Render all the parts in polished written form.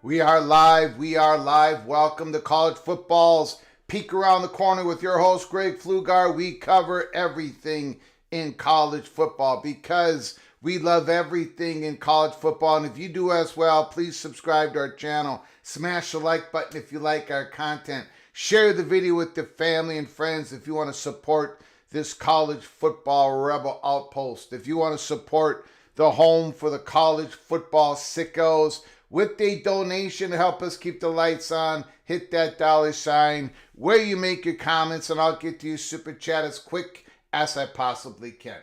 We are live. We are live. Welcome to College Football's Peek Around the Corner with your host, Greg Pflugar. We cover everything in college football because we love everything in college football. And if you do as well, please subscribe to our channel. Smash the like button if you like our content. Share the video with your family and friends if you want to support this college football rebel outpost. If you want to support the home for the college football sickos with a donation to help us keep the lights on, hit that $sign where you make your comments, and I'll get to your super chat as quick as I possibly can.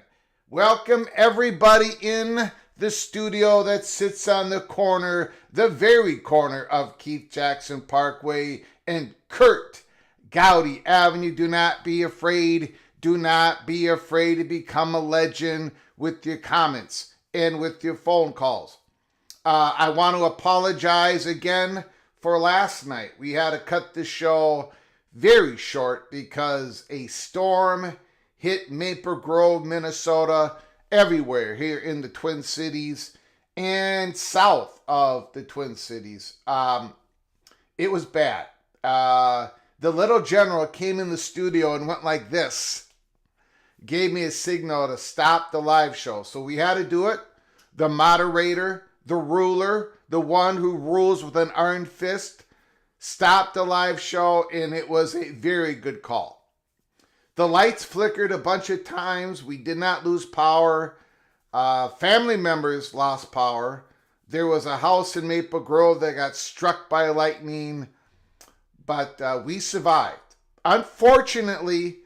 Welcome everybody in the studio that sits on the corner, the very corner of Keith Jackson Parkway and Kurt Gowdy Avenue. Do not be afraid. Do not be afraid to become a legend with your comments and with your phone calls. I want to apologize again for last night. We had to cut the show very short because a storm hit Maple Grove, Minnesota, everywhere here in the Twin Cities and south of the Twin Cities. It was bad. The little general came in the studio and went like this. Gave me a signal to stop the live show. So we had to do it. The moderator, the ruler, the one who rules with an iron fist, stopped the live show, and it was a very good call. The lights flickered a bunch of times. We did not lose power. Family members lost power. There was a house in Maple Grove that got struck by lightning, but we survived. Unfortunately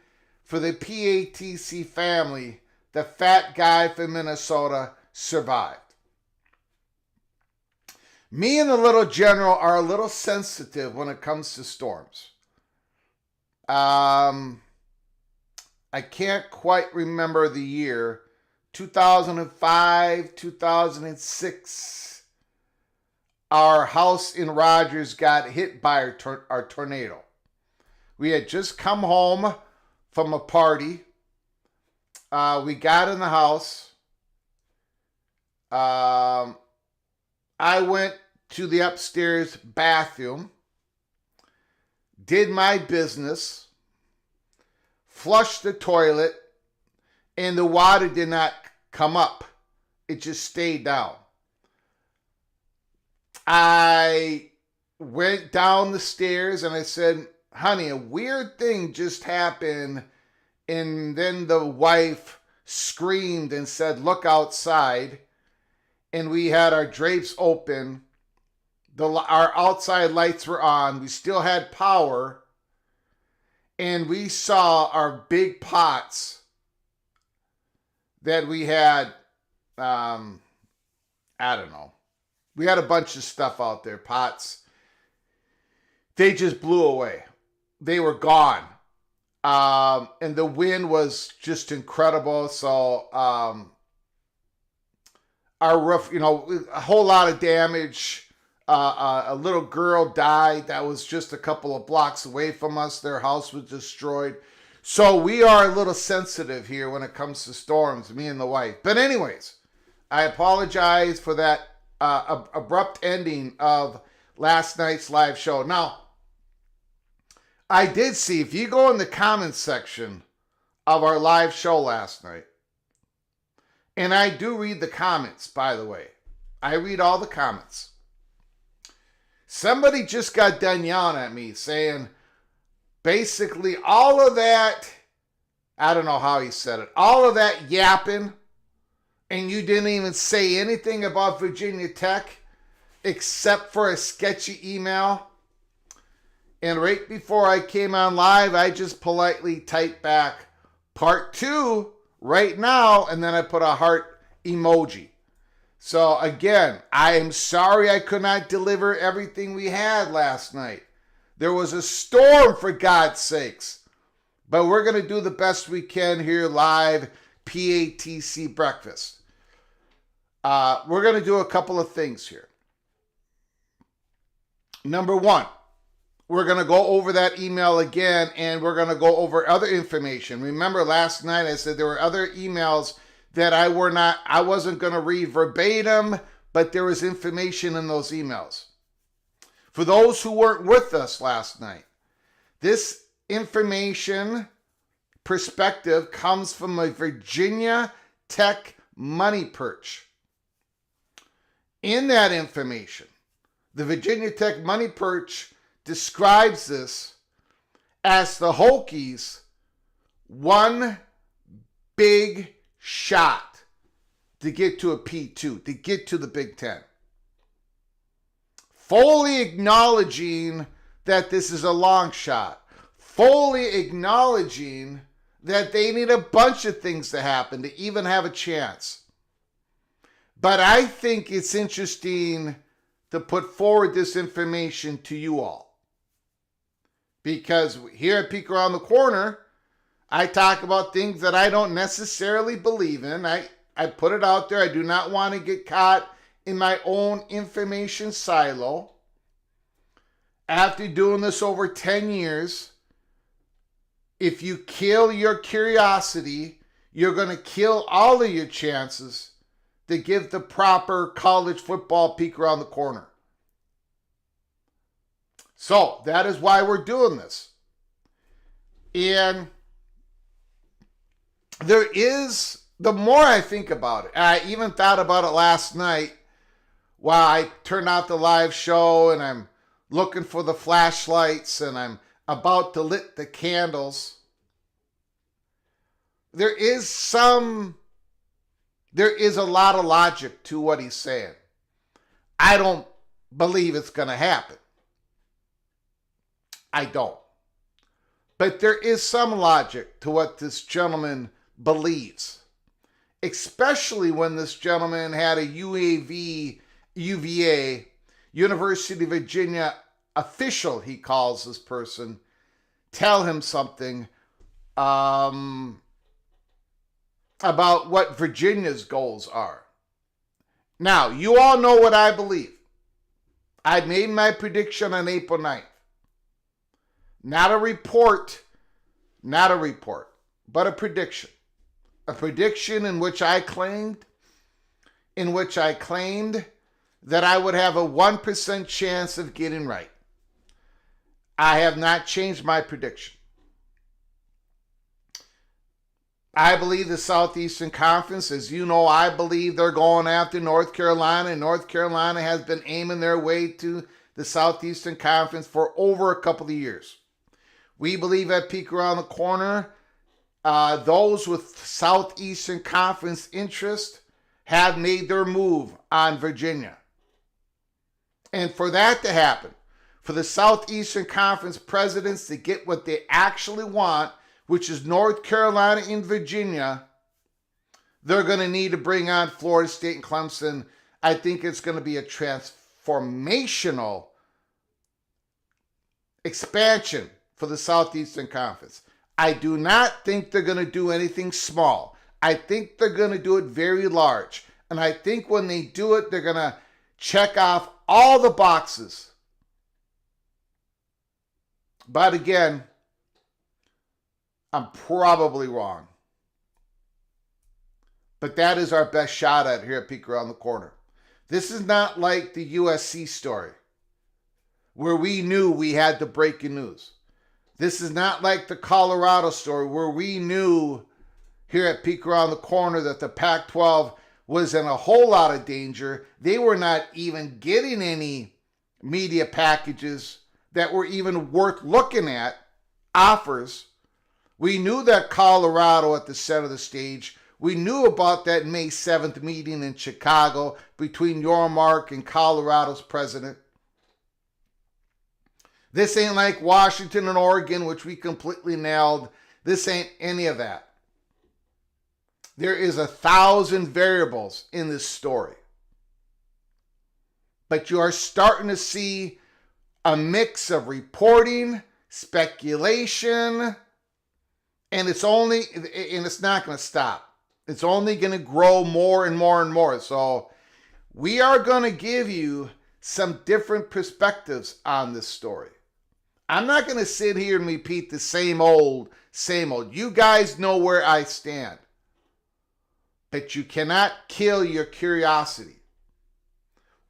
for the PATC family, the fat guy from Minnesota survived. Me and the little general are a little sensitive when it comes to storms. I can't quite remember the year. 2005, 2006. Our house in Rogers got hit by our tornado. We had just come home from a party. We got in the house. I went to the upstairs bathroom, did my business, flushed the toilet, and the water did not come up. It just stayed down. I went down the stairs and I said, honey, a weird thing just happened. And then the wife screamed and said, look outside. And we had our drapes open. Our outside lights were on. We still had power. And we saw our big pots that we had, I don't know. We had a bunch of stuff out there, pots. They just blew away. They were gone. And the wind was just incredible. So our roof, a whole lot of damage. A little girl died that was just a couple of blocks away from us. Their house was destroyed. So we are a little sensitive here when it comes to storms, me and the wife. But anyways, I apologize for that abrupt ending of last night's live show. Now, I did see, if you go in the comments section of our live show last night, and I do read the comments, by the way. I read all the comments. Somebody just got done yelling at me saying, basically all of that, I don't know how he said it, all of that yapping, and you didn't even say anything about Virginia Tech except for a sketchy email. And right before I came on live, I just politely typed back part 2 right now, and then I put a heart emoji. So again, I am sorry I could not deliver everything we had last night. There was a storm, for God's sakes. But we're going to do the best we can here live, PATC breakfast. We're going to do a couple of things here. Number 1, we're going to go over that email again, and we're going to go over other information. Remember last night I said there were other emails that I wasn't going to read verbatim, but there was information in those emails. For those who weren't with us last night, this information perspective comes from a Virginia Tech money perch. In that information, the Virginia Tech money perch describes this as the Hokies' one big shot to get to a P2, to get to the Big Ten. Fully acknowledging that this is a long shot. Fully acknowledging that they need a bunch of things to happen to even have a chance. But I think it's interesting to put forward this information to you all. Because here at Peek Around the Corner, I talk about things that I don't necessarily believe in. I put it out there. I do not want to get caught in my own information silo. After doing this over 10 years, if you kill your curiosity, you're going to kill all of your chances to give the proper college football peek around the corner. So that is why we're doing this. And there is, the more I think about it, I even thought about it last night while I turned out the live show and I'm looking for the flashlights and I'm about to lit the candles. There is a lot of logic to what he's saying. I don't believe it's going to happen. I don't. But there is some logic to what this gentleman believes. Especially when this gentleman had a UVA, University of Virginia official, he calls this person, tell him something about what Virginia's goals are. Now, you all know what I believe. I made my prediction on April 9th. Not a report, but a prediction. A prediction in which I claimed that I would have a 1% chance of getting right. I have not changed my prediction. I believe the Southeastern Conference, as you know, I believe they're going after North Carolina, and North Carolina has been aiming their way to the Southeastern Conference for over a couple of years. We believe at Peek Around the Corner, those with Southeastern Conference interest have made their move on Virginia. And for that to happen, for the Southeastern Conference presidents to get what they actually want, which is North Carolina and Virginia, they're going to need to bring on Florida State and Clemson. I think it's going to be a transformational expansion for the Southeastern Conference. I do not think they're going to do anything small. I think they're going to do it very large. And I think when they do it, they're going to check off all the boxes. But again, I'm probably wrong. But that is our best shot at here at Peek Around the Corner. This is not like the USC story, where we knew we had the breaking news. This is not like the Colorado story, where we knew here at Peek Around the Corner that the Pac-12 was in a whole lot of danger. They were not even getting any media packages that were even worth looking at, offers. We knew that Colorado at the center of the stage. We knew about that May 7th meeting in Chicago between Yormark and Colorado's president. This ain't like Washington and Oregon, which we completely nailed. This ain't any of that. There is 1,000 variables in this story. But you are starting to see a mix of reporting, speculation, and it's not going to stop. It's only going to grow more and more and more. So we are going to give you some different perspectives on this story. I'm not going to sit here and repeat the same old. You guys know where I stand. But you cannot kill your curiosity,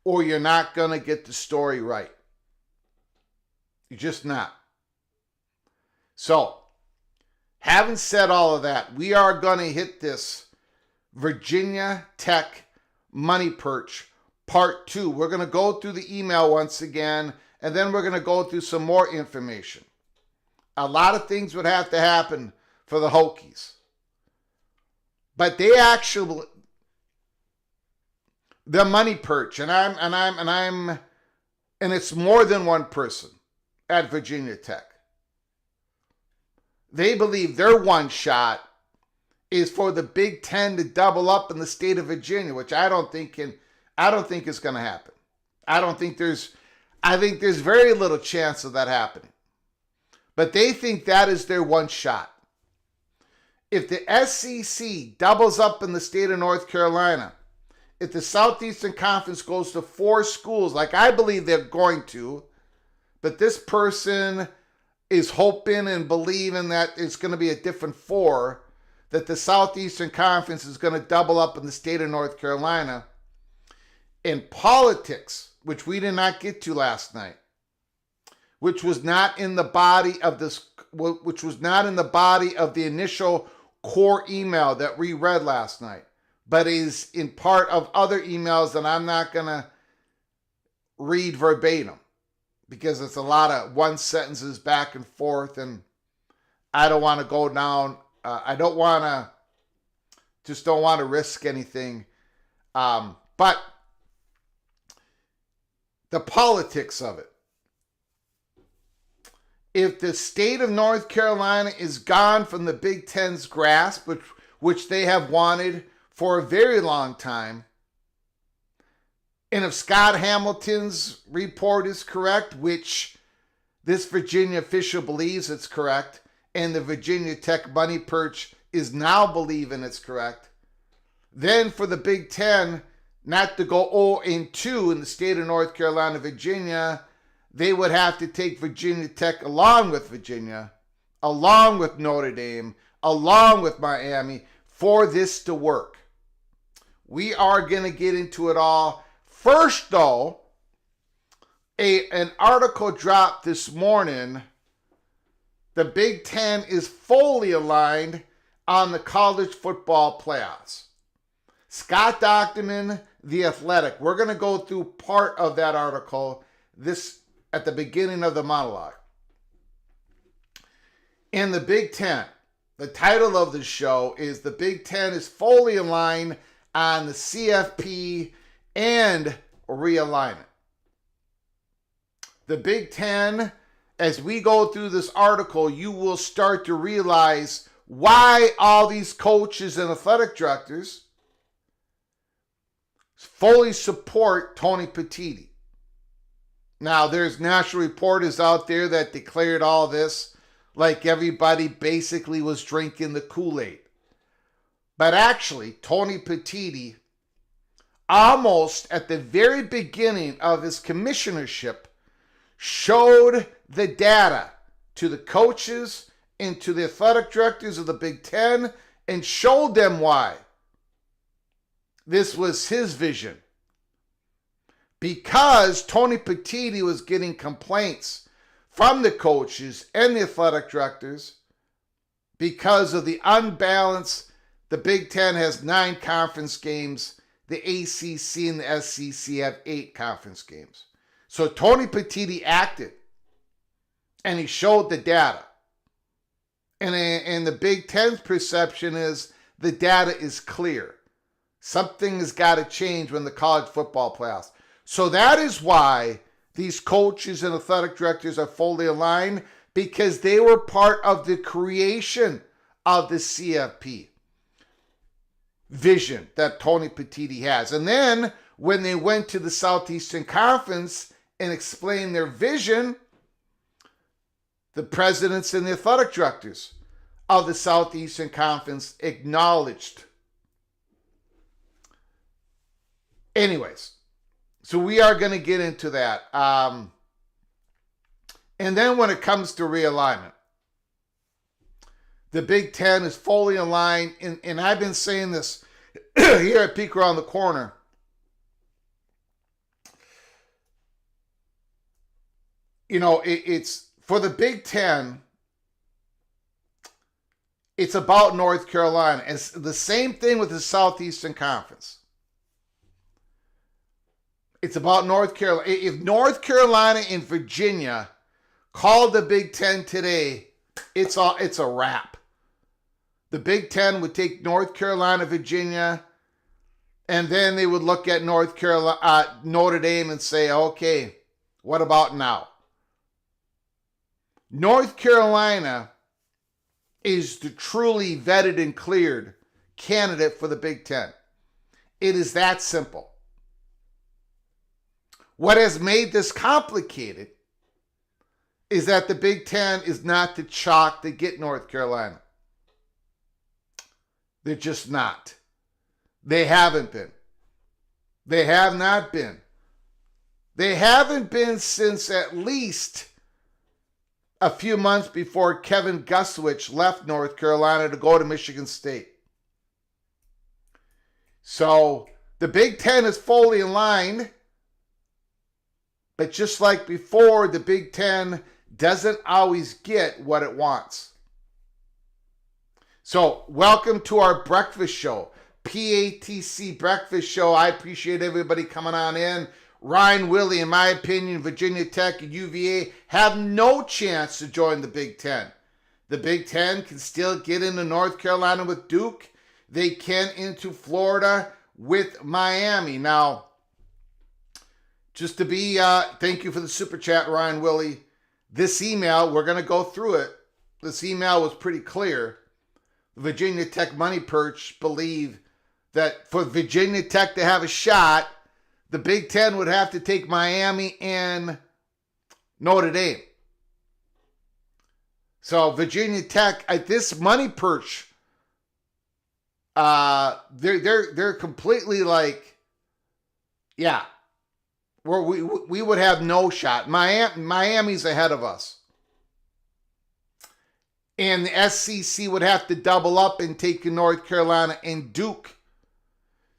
or you're not going to get the story right. You're just not. So, having said all of that, we are going to hit this Virginia Tech Money Perch Part 2. We're going to go through the email once again, and then we're going to go through some more information. A lot of things would have to happen for the Hokies. But they actually, the Money Perch, and it's more than one person at Virginia Tech. They believe their one shot is for the Big Ten to double up in the state of Virginia, which I don't think is going to happen. I think there's very little chance of that happening. But they think that is their one shot. If the SEC doubles up in the state of North Carolina, if the Southeastern Conference goes to 4 schools, like I believe they're going to, but this person is hoping and believing that it's going to be a different 4, that the Southeastern Conference is going to double up in the state of North Carolina. In politics, which we did not get to last night, which was not in the body of the initial core email that we read last night, but is in part of other emails that I'm not going to read verbatim because it's a lot of one sentences back and forth, and I don't want to go down. I don't want to risk anything. But the politics of it. If the state of North Carolina is gone from the Big Ten's grasp, which they have wanted for a very long time, and if Scott Hamilton's report is correct, which This Virginia official believes it's correct, and the Virginia Tech money perch is now believing it's correct. Then for the Big Ten not to go 0-2 in the state of North Carolina, Virginia, they would have to take Virginia Tech along with Virginia, along with Notre Dame, along with Miami for this to work. We are going to get into it all. First, though, an article dropped this morning. The Big Ten is fully aligned on the college football playoffs. Scott Docterman, The Athletic. We're going to go through part of that article this at the beginning of the monologue. In the Big Ten, the title of the show is The Big Ten is fully aligned on the CFP and realignment. The Big Ten, as we go through this article, you will start to realize why all these coaches and athletic directors fully support Tony Petitti. Now, there's national reporters out there that declared all this like everybody basically was drinking the Kool-Aid. But actually, Tony Petitti, almost at the very beginning of his commissionership, showed the data to the coaches and to the athletic directors of the Big Ten and showed them why this was his vision. Because Tony Petitti was getting complaints from the coaches and the athletic directors because of the unbalance. The Big Ten has 9 conference games. The ACC and the SEC have 8 conference games. So Tony Petitti acted, and he showed the data. And the Big Ten's perception is the data is clear. Something has got to change when the college football playoffs. So that is why these coaches and athletic directors are fully aligned, because they were part of the creation of the CFP vision that Tony Petitti has. And then when they went to the Southeastern Conference and explained their vision, the presidents and the athletic directors of the Southeastern Conference acknowledged. Anyways, so we are going to get into that. And then when it comes to realignment, the Big Ten is fully aligned. And I've been saying this here at Peek Around the Corner. You know, it's for the Big Ten, it's about North Carolina. It's the same thing with the Southeastern Conference. It's about North Carolina. If North Carolina and Virginia called the Big Ten today, it's a wrap. The Big Ten would take North Carolina, Virginia, and then they would look at North Carolina, Notre Dame, and say, okay, what about now? North Carolina is the truly vetted and cleared candidate for the Big Ten. It is that simple. What has made this complicated is that the Big Ten is not the chalk to get North Carolina. They're just not. They haven't been. They have not been. They haven't been since at least a few months before Kevin Guswich left North Carolina to go to Michigan State. So the Big Ten is fully aligned. But just like before, the Big Ten doesn't always get what it wants. So, welcome to our breakfast show, PATC Breakfast Show. I appreciate everybody coming on in. Ryan Willie, in my opinion, Virginia Tech and UVA have no chance to join the Big Ten. The Big Ten can still get into North Carolina with Duke. They can into Florida with Miami. Now, just to be, thank you for the super chat, Ryan Willie. This email, we're going to go through it. This email was pretty clear. The Virginia Tech Money Perch believe that for Virginia Tech to have a shot, the Big Ten would have to take Miami and Notre Dame. So Virginia Tech, at this money perch, they're completely like, yeah, where we would have no shot. Miami's ahead of us. And the SEC would have to double up and take North Carolina and Duke.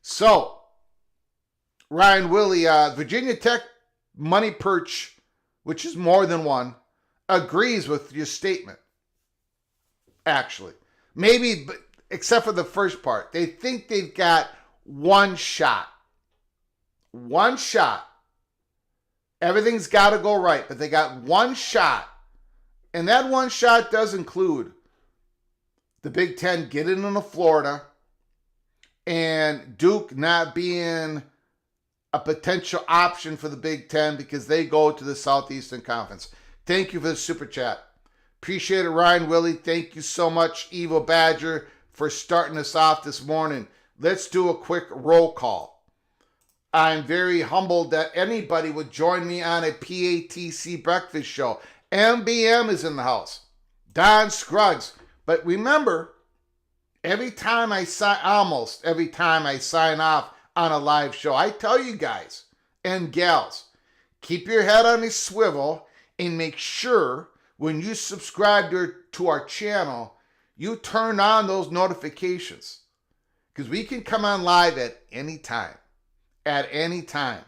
So, Ryan Willie, Virginia Tech money perch, which is more than one, agrees with your statement. Actually. Maybe, but except for the first part. They think they've got one shot. One shot. Everything's got to go right, but they got one shot. And that one shot does include the Big Ten getting into Florida and Duke not being a potential option for the Big Ten because they go to the Southeastern Conference. Thank you for the super chat. Appreciate it, Ryan Willie. Thank you so much, Evo Badger, for starting us off this morning. Let's do a quick roll call. I'm very humbled that anybody would join me on a PATC breakfast show. MBM is in the house. Don Scruggs. But remember, every time I sign off on a live show, I tell you guys and gals, keep your head on a swivel and make sure when you subscribe to our channel, you turn on those notifications. Because we can come on live at any time. At any time.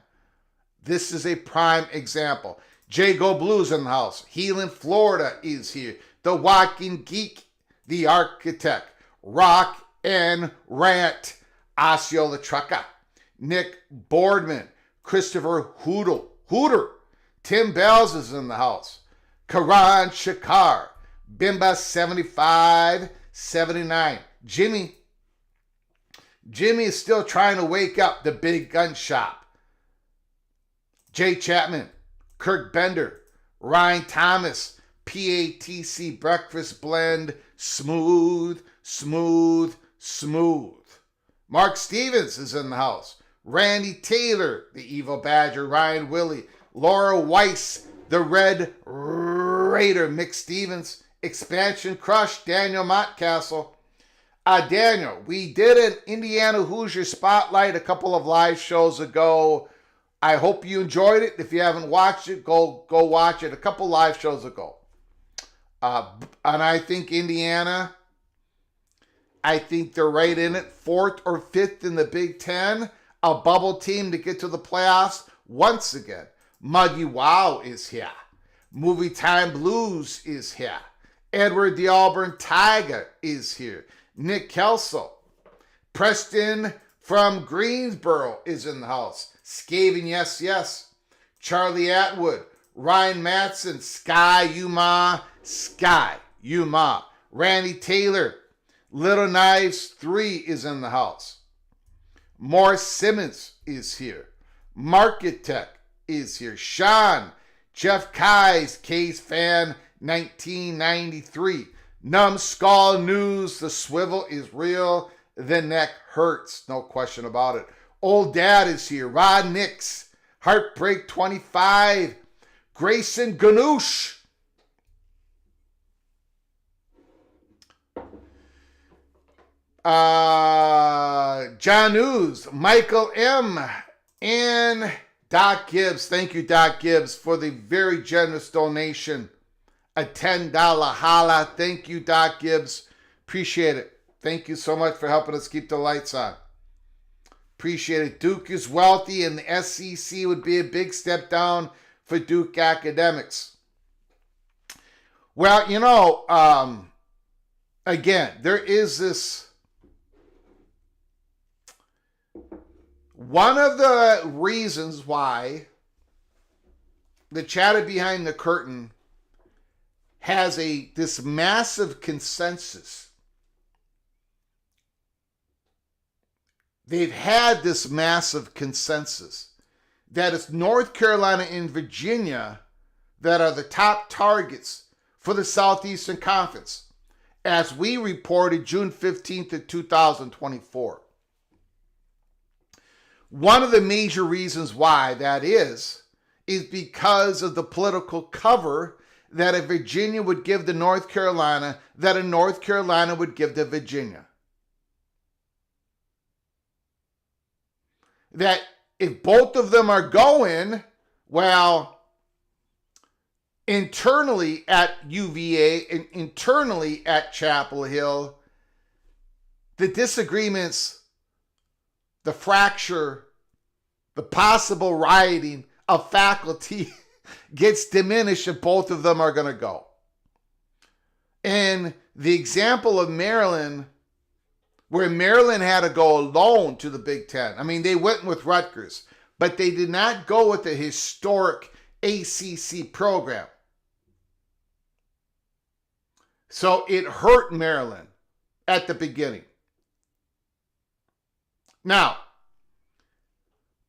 This is a prime example. Jago Blues in the house. Healing, Florida is here. The Walking Geek, the Architect, Rock and Rant, Osceola Trucka, Nick Boardman, Christopher Hooter, Tim Bells is in the house. Karan Shakar, Bimba 7579. Jimmy is still trying to wake up the big gun shop. Jay Chapman, Kirk Bender, Ryan Thomas, PATC Breakfast Blend, smooth. Mark Stevens is in the house. Randy Taylor, the Evil Badger, Ryan Willie, Laura Weiss, the Red Raider, Mick Stevens, Expansion Crush, Daniel Montcastle. Daniel, we did an Indiana Hoosier Spotlight a couple of live shows ago. I hope you enjoyed it. If you haven't watched it, go watch it. A couple live shows ago. And I think Indiana, I think they're right in it. 4th or 5th in the Big Ten. A bubble team to get to the playoffs. Once again, Muggy Wow is here. Movie Time Blues is here. Edward the Auburn Tiger is here. Nick Kelso. Preston from Greensboro is in the house. Skaven, yes. Charlie Atwood. Ryan Matson. Sky Yuma. Randy Taylor. Little Knives 3 is in the house. Morris Simmons is here. Marketech is here. Sean. Jeff Kai's Case Fan 1993. Numbskull News. The swivel is real. The neck hurts. No question about it. Old Dad is here. Rod Nix. Heartbreak 25. Grayson Ganoush. John News. Michael M. And Doc Gibbs. Thank you, Doc Gibbs, for the very generous donation. A $10 holla. Thank you, Doc Gibbs. Appreciate it. Thank you so much for helping us keep the lights on. Appreciate it. Duke is wealthy, and the SEC would be a big step down for Duke academics. Well, again, there is this. One of the reasons why the chatter behind the curtain has this massive consensus. They've had this massive consensus that it's North Carolina and Virginia that are the top targets for the Southeastern Conference, as we reported June 15th of 2024. One of the major reasons why that is because of the political cover that a Virginia would give to North Carolina, that a North Carolina would give to Virginia. That if both of them are going, well, internally at UVA and internally at Chapel Hill, the disagreements, the fracture, the possible rioting of faculty gets diminished if both of them are going to go. And the example of Maryland, where Maryland had to go alone to the Big Ten. I mean, they went with Rutgers, but they did not go with the historic ACC program. So it hurt Maryland at the beginning. Now,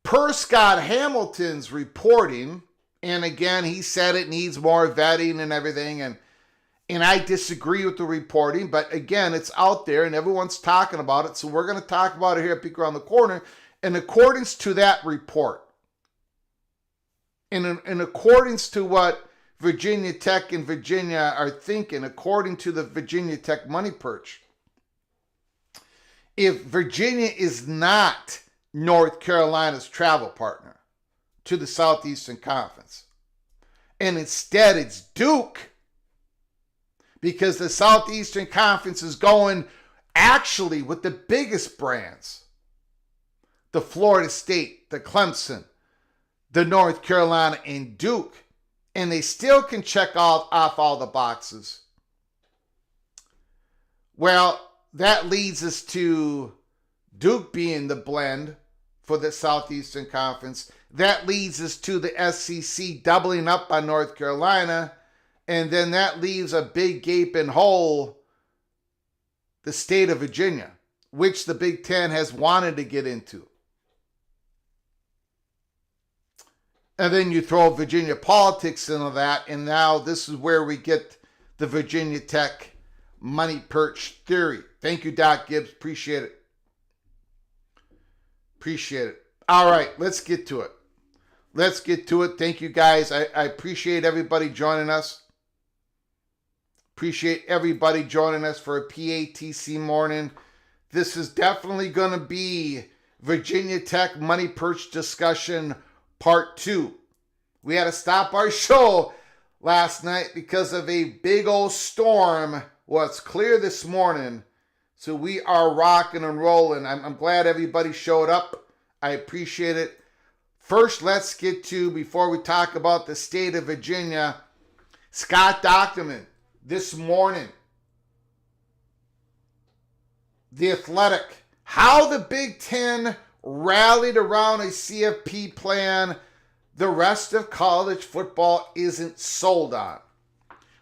per Scott Hamilton's reporting, and again, he said it needs more vetting and everything, and I disagree with the reporting, but again, it's out there and everyone's talking about it, so we're going to talk about it here at Peek Around the Corner. In accordance to that report, in accordance to what Virginia Tech and Virginia are thinking, according to the Virginia Tech Money Perch, if Virginia is not North Carolina's travel partner to the Southeastern Conference, and instead it's Duke, because the Southeastern Conference is going actually with the biggest brands, the Florida State, the Clemson, the North Carolina, and Duke, and they still can check off all the boxes. Well, that leads us to Duke being the blend for the Southeastern Conference. That leads us to the SEC doubling up on North Carolina. And then that leaves a big gaping hole, the state of Virginia, which the Big Ten has wanted to get into. And then you throw Virginia politics into that, and now this is where we get the Virginia Tech money perch theory. Thank you, Doc Gibbs. Appreciate it. Appreciate it. All right, let's get to it. Let's get to it. Thank you, guys. I appreciate everybody joining us. Appreciate everybody joining us for a PATC morning. This is definitely going to be Virginia Tech Money Perch discussion part 2. We had to stop our show last night because of a big old storm. Well, it's clear this morning, so we are rocking and rolling. I'm glad everybody showed up. I appreciate it. First, let's get to, before we talk about the state of Virginia, Scott Dochterman. This morning, The Athletic, how the Big Ten rallied around a CFP plan the rest of college football isn't sold on.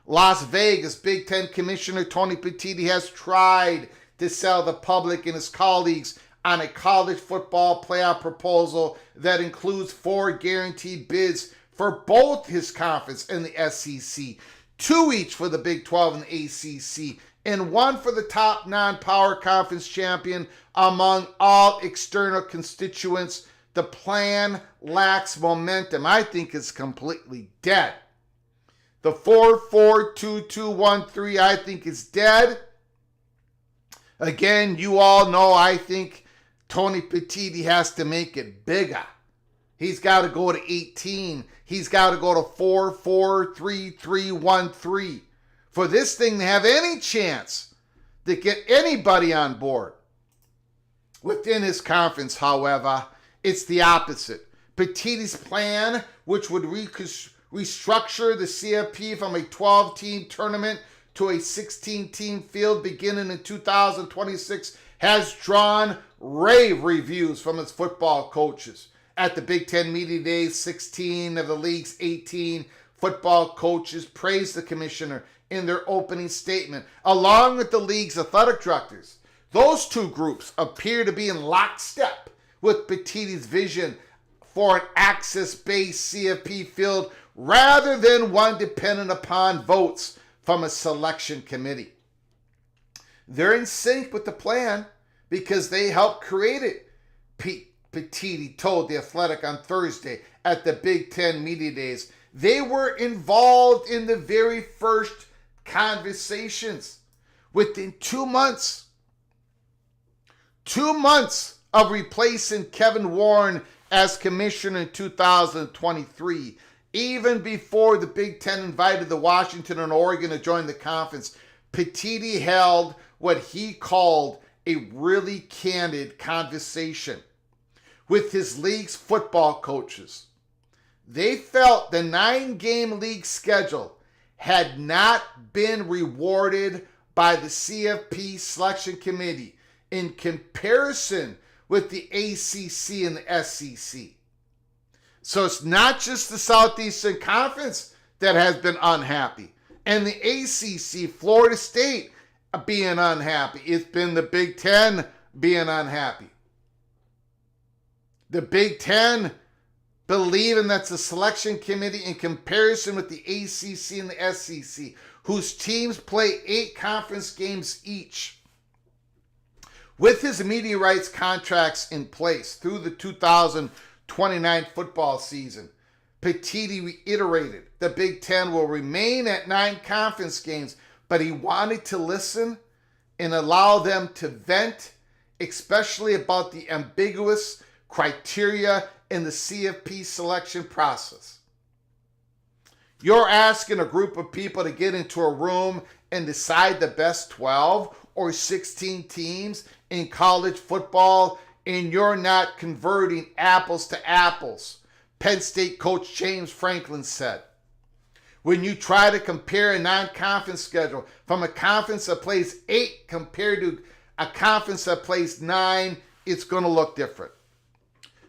Las Vegas Big Ten Commissioner Tony Petitti has tried to sell the public and his colleagues on a college football playoff proposal that includes 4 guaranteed bids for both his conference and the SEC. 2 each for the Big 12 and the ACC, and 1 for the top non-power conference champion among all external constituents. The plan lacks momentum. I think it's completely dead. The 4-4-2-2-1-3, I think is dead. Again, you all know I think Tony Petitti has to make it bigger. He's got to go to 18. He's got to go to 4-4-3-3-1-3 for this thing to have any chance to get anybody on board. Within his conference, however, it's the opposite. Petitti's plan, which would restructure the CFP from a 12-team tournament to a 16-team field beginning in 2026, has drawn rave reviews from its football coaches. At the Big Ten Media Days, 16 of the league's 18 football coaches praised the commissioner in their opening statement, along with the league's athletic directors. Those 2 groups appear to be in lockstep with Petitti's vision for an access-based CFP field rather than one dependent upon votes from a selection committee. They're in sync with the plan because they helped create it, Petitti told The Athletic on Thursday at the Big Ten Media Days. They were involved in the very first conversations. Within 2 months, 2 months of replacing Kevin Warren as commissioner in 2023, even before the Big Ten invited the Washington and Oregon to join the conference, Petitti held what he called a really candid conversation with his league's football coaches. They felt the 9-game league schedule had not been rewarded by the CFP selection committee in comparison with the ACC and the SEC. So it's not just the Southeastern Conference that has been unhappy, and the ACC, Florida State, being unhappy. It's been the Big Ten being unhappy. The Big Ten believing that's the selection committee in comparison with the ACC and the SEC, whose teams play 8 conference games each. With his media rights contracts in place through the 2029 football season, Petitti reiterated the Big Ten will remain at 9 conference games, but he wanted to listen and allow them to vent, especially about the ambiguous criteria in the CFP selection process. You're asking a group of people to get into a room and decide the best 12 or 16 teams in college football, and you're not converting apples to apples, Penn State coach James Franklin said. When you try to compare a non-conference schedule from a conference that plays 8 compared to a conference that plays 9, it's going to look different.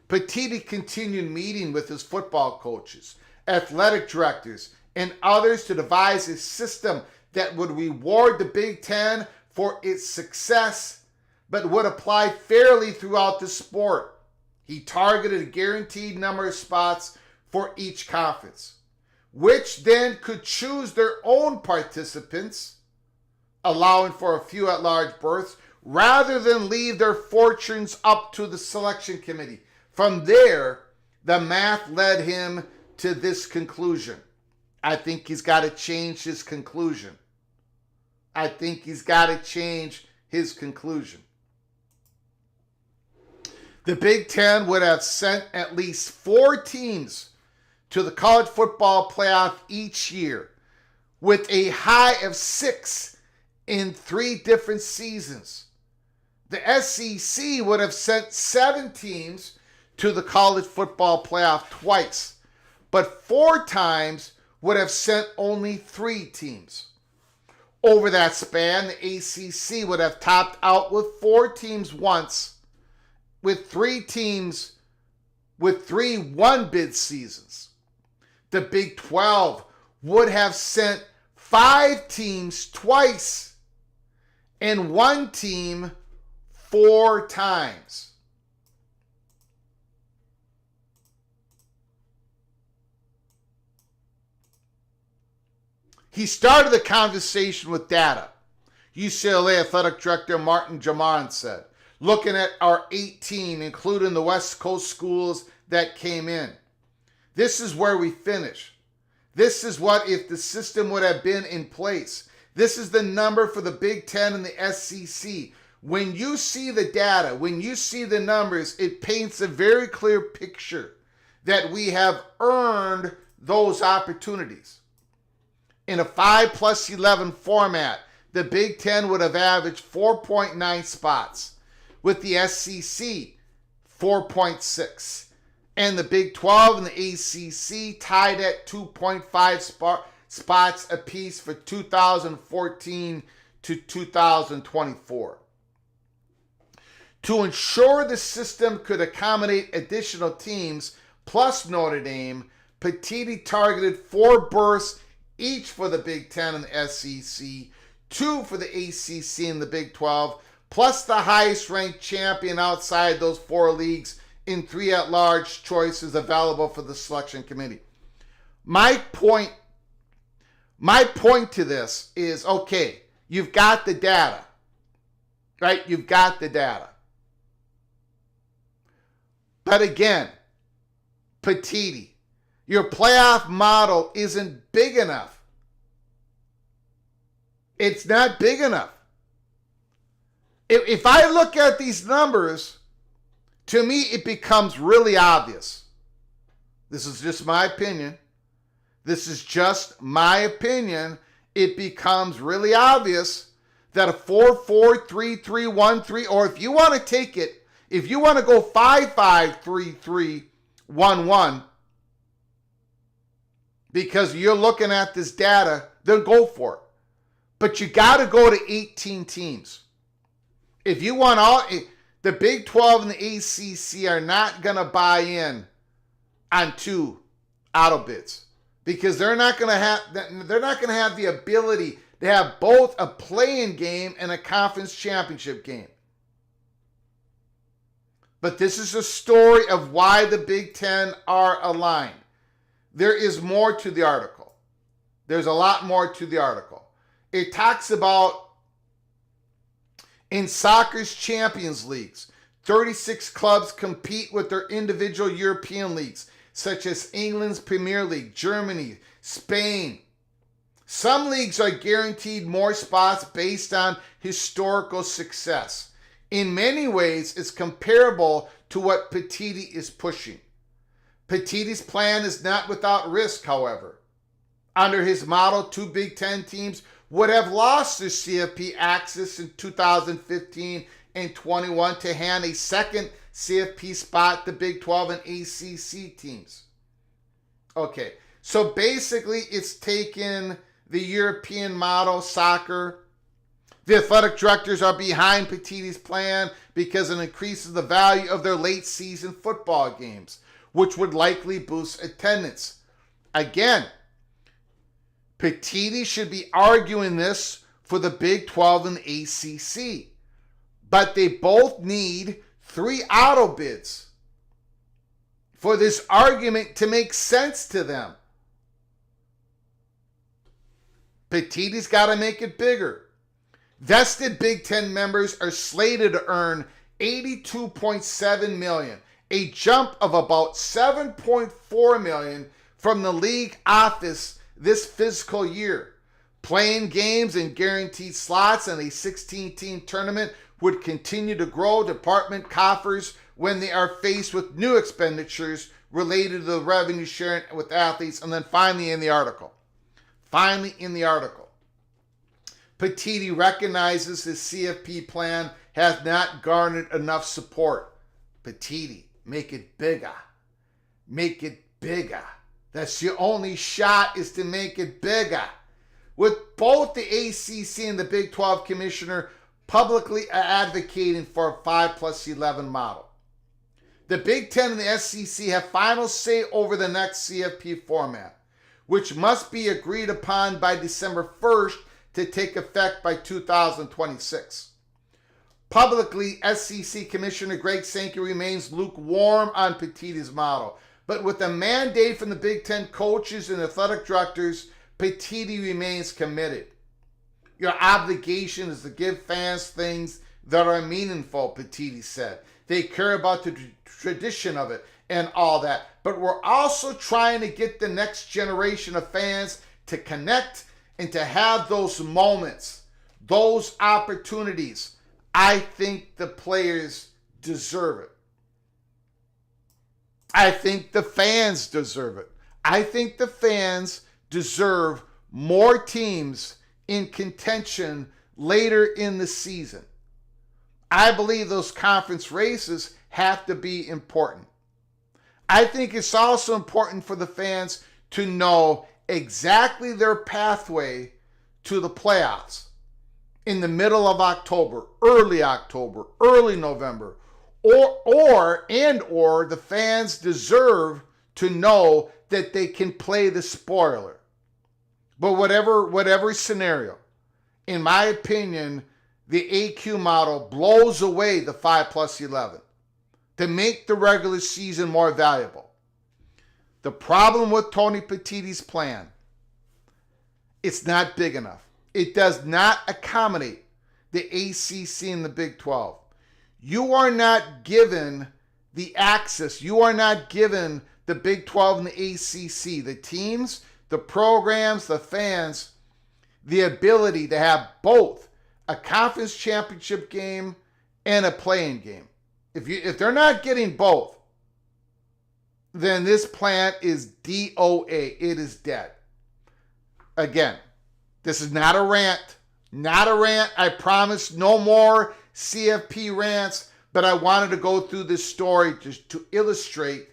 Petitti continued meeting with his football coaches, athletic directors, and others to devise a system that would reward the Big Ten for its success, but would apply fairly throughout the sport. He targeted a guaranteed number of spots for each conference, which then could choose their own participants, allowing for a few at-large berths, rather than leave their fortunes up to the selection committee. From there, the math led him to this conclusion. I think he's got to change his conclusion. The Big Ten would have sent at least 4 teams to the college football playoff each year, with a high of 6 in 3 different seasons. The SEC would have sent 7 teams to the college football playoff twice, but 4 times would have sent only 3 teams. Over that span, the ACC would have topped out with 4 teams once, with 3 teams with 3 one-bid seasons. The Big 12 would have sent 5 teams twice and 1 team 4 times. He started the conversation with data. UCLA Athletic Director Martin Jaman said, looking at our 18, including the West Coast schools that came in. This is where we finish. This is what if the system would have been in place. This is the number for the Big Ten and the SEC. When you see the data, when you see the numbers, it paints a very clear picture that we have earned those opportunities. In a 5+11 format, the Big Ten would have averaged 4.9 spots, with the SEC 4.6, and the Big 12 and the ACC tied at 2.5 spots apiece for 2014 to 2024. To ensure the system could accommodate additional teams plus Notre Dame, Petitti targeted 4 berths each for the Big Ten and the SEC, 2 for the ACC and the Big 12, plus the highest ranked champion outside those 4 leagues in 3 at-large choices available for the selection committee. My point to this is, okay, you've got the data, right? You've got the data. But again, Petitti, Your playoff model isn't big enough. It's not big enough. If I look at these numbers, to me it becomes really obvious. This is just my opinion. This is just my opinion. It becomes really obvious that a 4-4-3-3-1-3, or if you want to take it, if you want to go 5-5-3-3-1-1, because you're looking at this data, then go for it. But you got to go to 18 teams. If you want all, the Big 12 and the ACC are not going to buy in on 2 auto bids, because they're not going to have the ability to have both a play-in game and a conference championship game. But this is a story of why the Big Ten are aligned. There is more to the article. There's a lot more to the article. It talks about in soccer's Champions Leagues, 36 clubs compete with their individual European leagues, such as England's Premier League, Germany, Spain. Some leagues are guaranteed more spots based on historical success. In many ways, it's comparable to what Petitti is pushing. Petitti's plan is not without risk, however. Under his model, 2 Big Ten teams would have lost their CFP access in 2015 and 21 to hand a second CFP spot to Big 12 and ACC teams. Okay, so basically it's taken the European model soccer. The athletic directors are behind Petitti's plan because it increases the value of their late season football games, which would likely boost attendance. Again, Petitti should be arguing this for the Big 12 and the ACC. But they both need 3 auto bids for this argument to make sense to them. Petitti's got to make it bigger. Vested Big Ten members are slated to earn $82.7 million, a jump of about $7.4 million from the league office this fiscal year. Playing games and guaranteed slots in a 16-team tournament would continue to grow department coffers when they are faced with new expenditures related to the revenue sharing with athletes. And then finally in the article, Petitti recognizes his CFP plan has not garnered enough support. Petitti, make it bigger. Make it bigger. That's your only shot, is to make it bigger. With both the ACC and the Big 12 commissioner publicly advocating for a 5+11 model. The Big Ten and the SEC have final say over the next CFP format, which must be agreed upon by December 1st to take effect by 2026. Publicly, SEC Commissioner Greg Sankey remains lukewarm on Petitti's model, but with a mandate from the Big Ten coaches and athletic directors, Petitti remains committed. Your obligation is to give fans things that are meaningful, Petitti said. They care about the tradition of it and all that. But we're also trying to get the next generation of fans to connect and to have those moments, those opportunities. I think the players deserve it. I think the fans deserve it. I think the fans deserve more teams in contention later in the season. I believe those conference races have to be important. I think it's also important for the fans to know exactly their pathway to the playoffs in the middle of October, early November, or the fans deserve to know that they can play the spoiler. But whatever scenario, in my opinion, the AQ model blows away the 5+11 to make the regular season more valuable. The problem with Tony Petitti's plan, it's not big enough. It does not accommodate the ACC and the Big 12. You are not given the access. You are not given the Big 12 and the ACC, the teams, the programs, the fans, the ability to have both a conference championship game and a playing game. If they're not getting both, then this plan is DOA. It is dead. Again, this is not a rant. Not a rant. I promise no more CFP rants, but I wanted to go through this story just to illustrate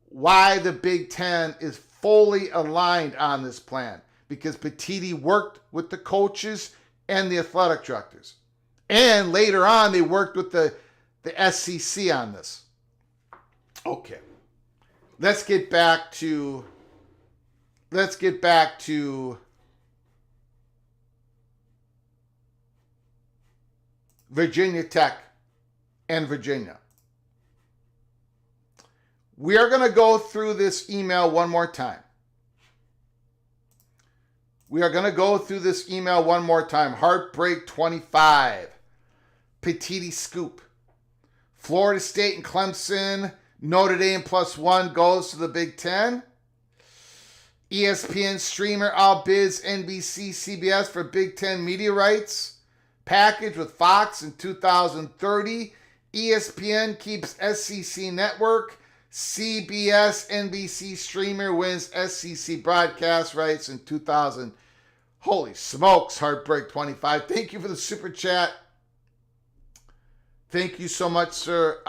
why the Big Ten is fully aligned on this plan. Because Petitti worked with the coaches and the athletic directors. And later on, they worked with the SEC on this. Okay. Let's get back to Virginia Tech and Virginia. We are going to go through this email one more time. Heartbreak 25. Petitti scoop. Florida State and Clemson. Notre Dame +1 goes to the Big Ten. ESPN streamer outbids NBC, CBS for Big Ten media rights. Package with Fox in 2030. ESPN keeps SEC network. CBS NBC streamer wins SEC broadcast rights in 2000. Holy smokes, Heartbreak 25. Thank you for the super chat. Thank you so much, sir.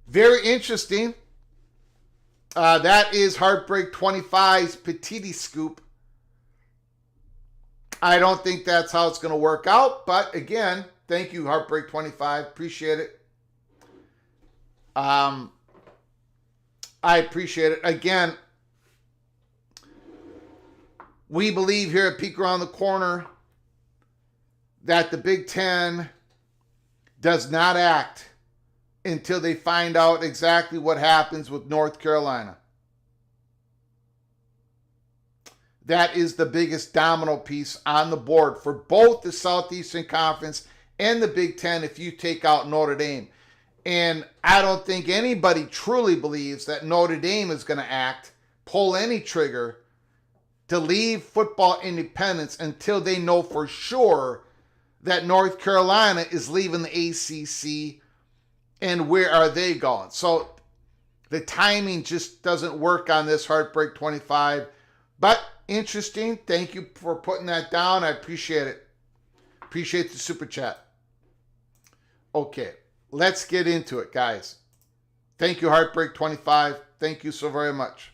Very interesting. That is Heartbreak 25's Petitti scoop. I don't think that's how it's going to work out, but again, thank you, Heartbreak 25. Appreciate it. I appreciate it. Again, we believe here at Peek Around the Corner that the Big Ten does not act until they find out exactly what happens with North Carolina. That is the biggest domino piece on the board for both the Southeastern Conference and the Big Ten if you take out Notre Dame. And I don't think anybody truly believes that Notre Dame is going to pull any trigger to leave football independence until they know for sure that North Carolina is leaving the ACC and where are they going. So the timing just doesn't work on this Heartbreak 25. But interesting. Thank you for putting that down. I appreciate it. Appreciate the super chat. Okay, let's get into it, guys. Thank you, Heartbreak 25. Thank you so very much.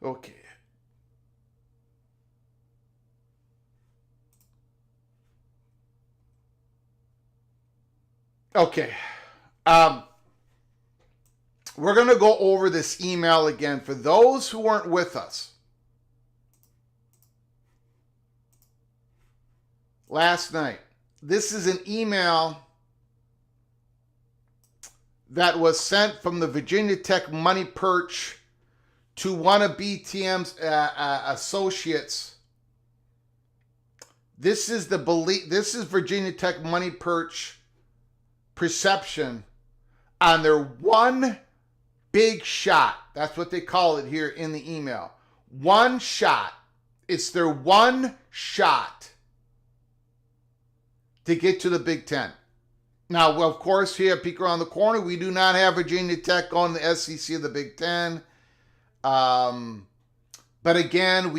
Okay. Okay. We're going to go over this email again for those who weren't with us last night. This is an email that was sent from the Virginia Tech money perch to one of BTM's associates. This is the belief. This is Virginia Tech money perch perception on their one big shot. That's what they call it here in the email. One shot. It's their one shot to get to the Big Ten. Now, well, of course, here at Peek Around the Corner, we do not have Virginia Tech on the SEC of the Big Ten. But again,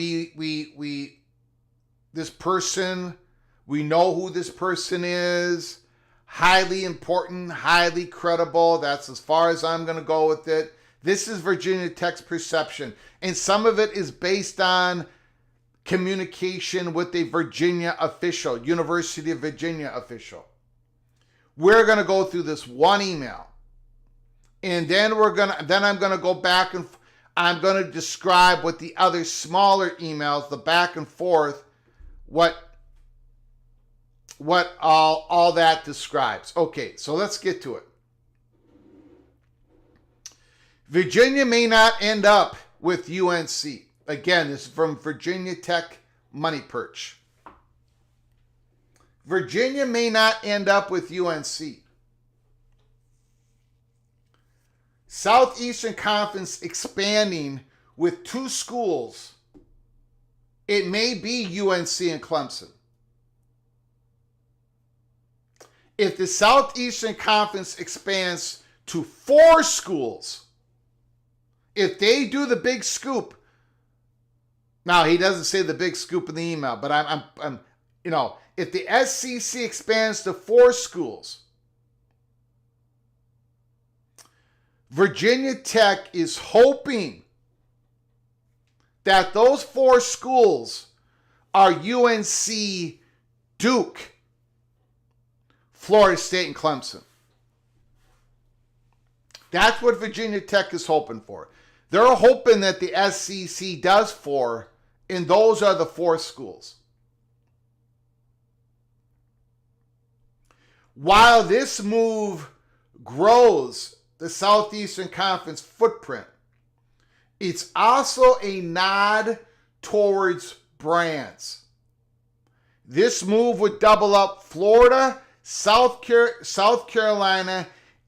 this person, we know who this person is. Highly important, highly credible. That's as far as I'm going to go with it. This is Virginia Tech's perception. And some of it is based on communication with a Virginia official, University of Virginia official. We're going to go through this one email. And then I'm going to go back and I'm going to describe what the other smaller emails, the back and forth, what all that describes. Okay, so let's get to it. Virginia may not end up with UNC. Again, this is from Virginia Tech Money Perch. Virginia may not end up with UNC. Southeastern Conference expanding with 2 schools. It may be UNC and Clemson. If the Southeastern Conference expands to 4 schools, if they do the big scoop, now he doesn't say the big scoop in the email, but I'm if the SEC expands to 4 schools, Virginia Tech is hoping that those 4 schools are UNC, Duke, Florida State, and Clemson. That's what Virginia Tech is hoping for. They're hoping that the SEC does 4, and those are the 4 schools. While this move grows the Southeastern Conference footprint, it's also a nod towards brands. This move would double up Florida, South Carolina,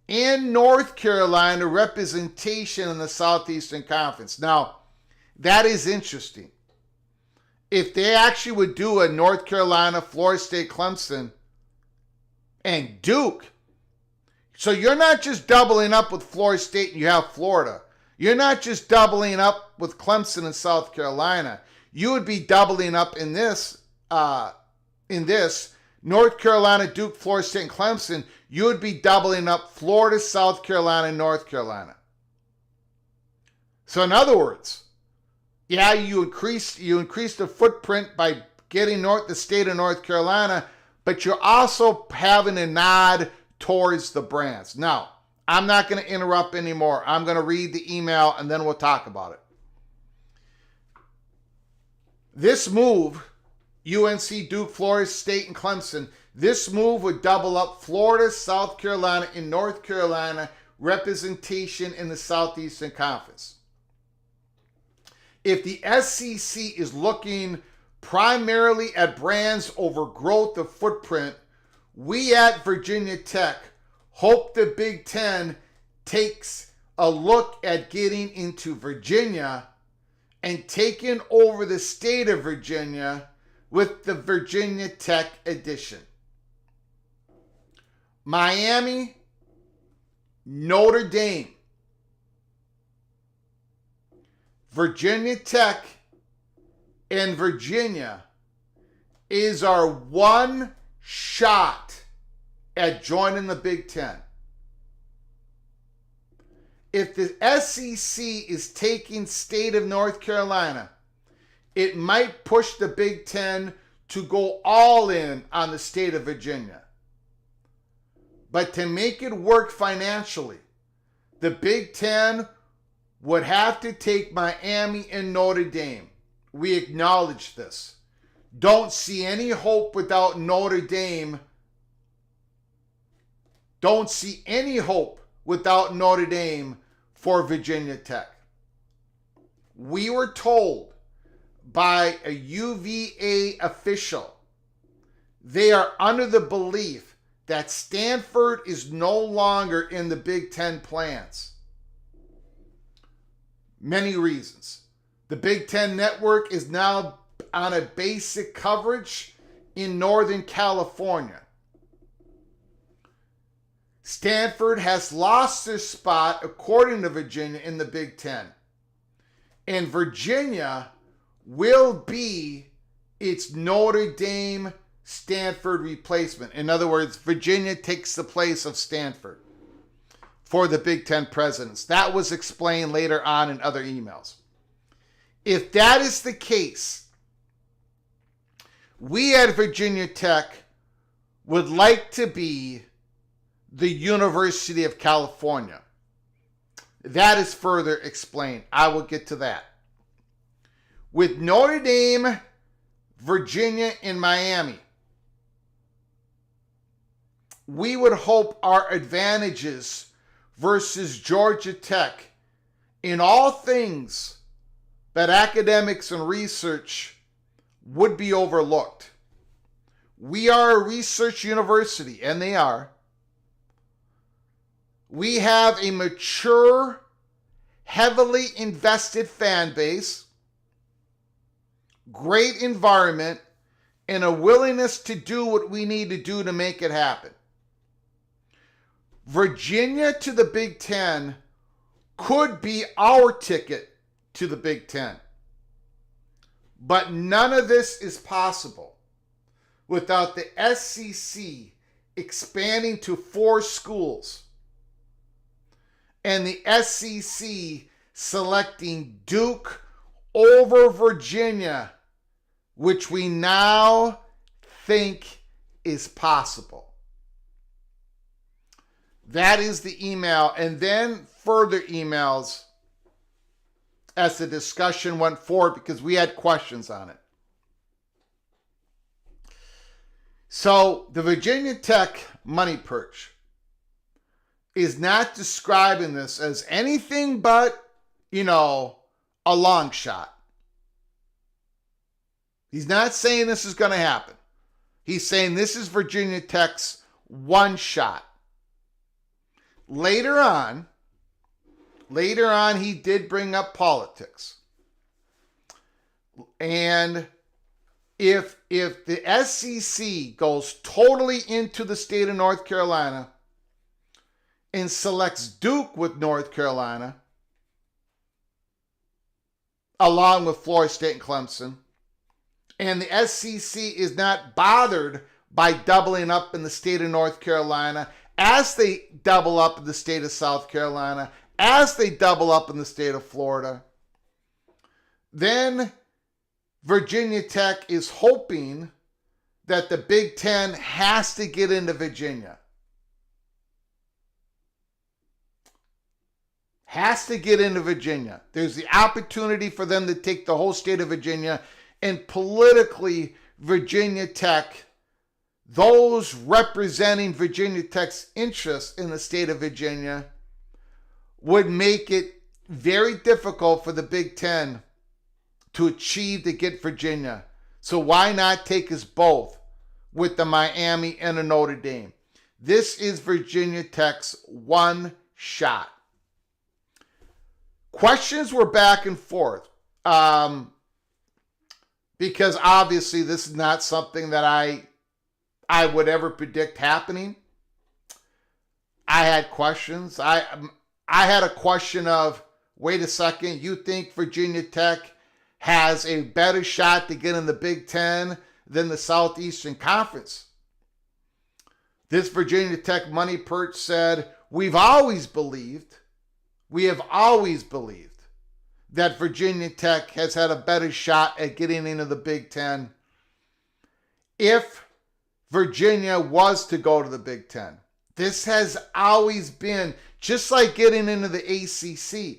and North Carolina representation in the Southeastern Conference. Now, that is interesting. If they actually would do a North Carolina, Florida State, Clemson, and Duke, so you're not just doubling up with Florida State and you have Florida. You're not just doubling up with Clemson and South Carolina. You would be doubling up in this North Carolina, Duke, Florida State, and Clemson. You would be doubling up Florida, South Carolina, and North Carolina. So in other words, yeah, you increase the footprint by getting the state of North Carolina, but you're also having a nod towards the brands. Now, I'm not going to interrupt anymore. I'm going to read the email and then we'll talk about it. This move, UNC, Duke, Florida State, and Clemson, this move would double up Florida, South Carolina, and North Carolina representation in the Southeastern Conference. If the SEC is looking primarily at brands over growth of footprint, we at Virginia Tech hope the Big Ten takes a look at getting into Virginia and taking over the state of Virginia with the Virginia Tech edition. Miami, Notre Dame, Virginia Tech, and Virginia is our one shot at joining the Big Ten. If the SEC is taking state of North Carolina, it might push the Big Ten to go all in on the state of Virginia. But to make it work financially, the Big Ten would have to take Miami and Notre Dame. We acknowledge this. Don't see any hope without Notre Dame. Don't see any hope without Notre Dame for Virginia Tech. We were told by a UVA official they are under the belief that Stanford is no longer in the Big Ten plans. Many reasons. The Big Ten network is now on a basic coverage in Northern California. Stanford has lost their spot, according to Virginia, in the Big Ten. And Virginia will be its Notre Dame Stanford replacement. In other words, Virginia takes the place of Stanford for the Big Ten presidents. That was explained later on in other emails. If that is the case, we at Virginia Tech would like to be the University of California. That is further explained. I will get to that. With Notre Dame, Virginia, and Miami, we would hope our advantages versus Georgia Tech in all things that academics and research would be overlooked. We are a research university, and they are. We have a mature, heavily invested fan base, great environment, and a willingness to do what we need to do to make it happen. Virginia to the Big Ten could be our ticket to the Big Ten. But none of this is possible without the SEC expanding to 4 schools and the SEC selecting Duke over Virginia, which we now think is possible. That is the email, and then further emails as the discussion went forward because we had questions on it. So the Virginia Tech money perch is not describing this as anything but, a long shot. He's not saying this is going to happen. He's saying this is Virginia Tech's one shot. Later on, he did bring up politics. And if the SEC goes totally into the state of North Carolina and selects Duke with North Carolina, along with Florida State and Clemson, and the SEC is not bothered by doubling up in the state of North Carolina as they double up in the state of South Carolina, as they double up in the state of Florida, then Virginia Tech is hoping that the Big Ten has to get into Virginia. Has to get into Virginia. There's the opportunity for them to take the whole state of Virginia, and politically, Virginia Tech, those representing Virginia Tech's interest in the state of Virginia, would make it very difficult for the Big Ten to achieve to get Virginia. So why not take us both with the Miami and the Notre Dame? This is Virginia Tech's one shot. Questions were back and forth. Because obviously this is not something that I would ever predict happening. I had questions. I had a question of, wait a second, you think Virginia Tech has a better shot to get in the Big Ten than the Southeastern Conference? This Virginia Tech money perch said, we have always believed that Virginia Tech has had a better shot at getting into the Big Ten if Virginia was to go to the Big Ten. This has always been, just like getting into the ACC.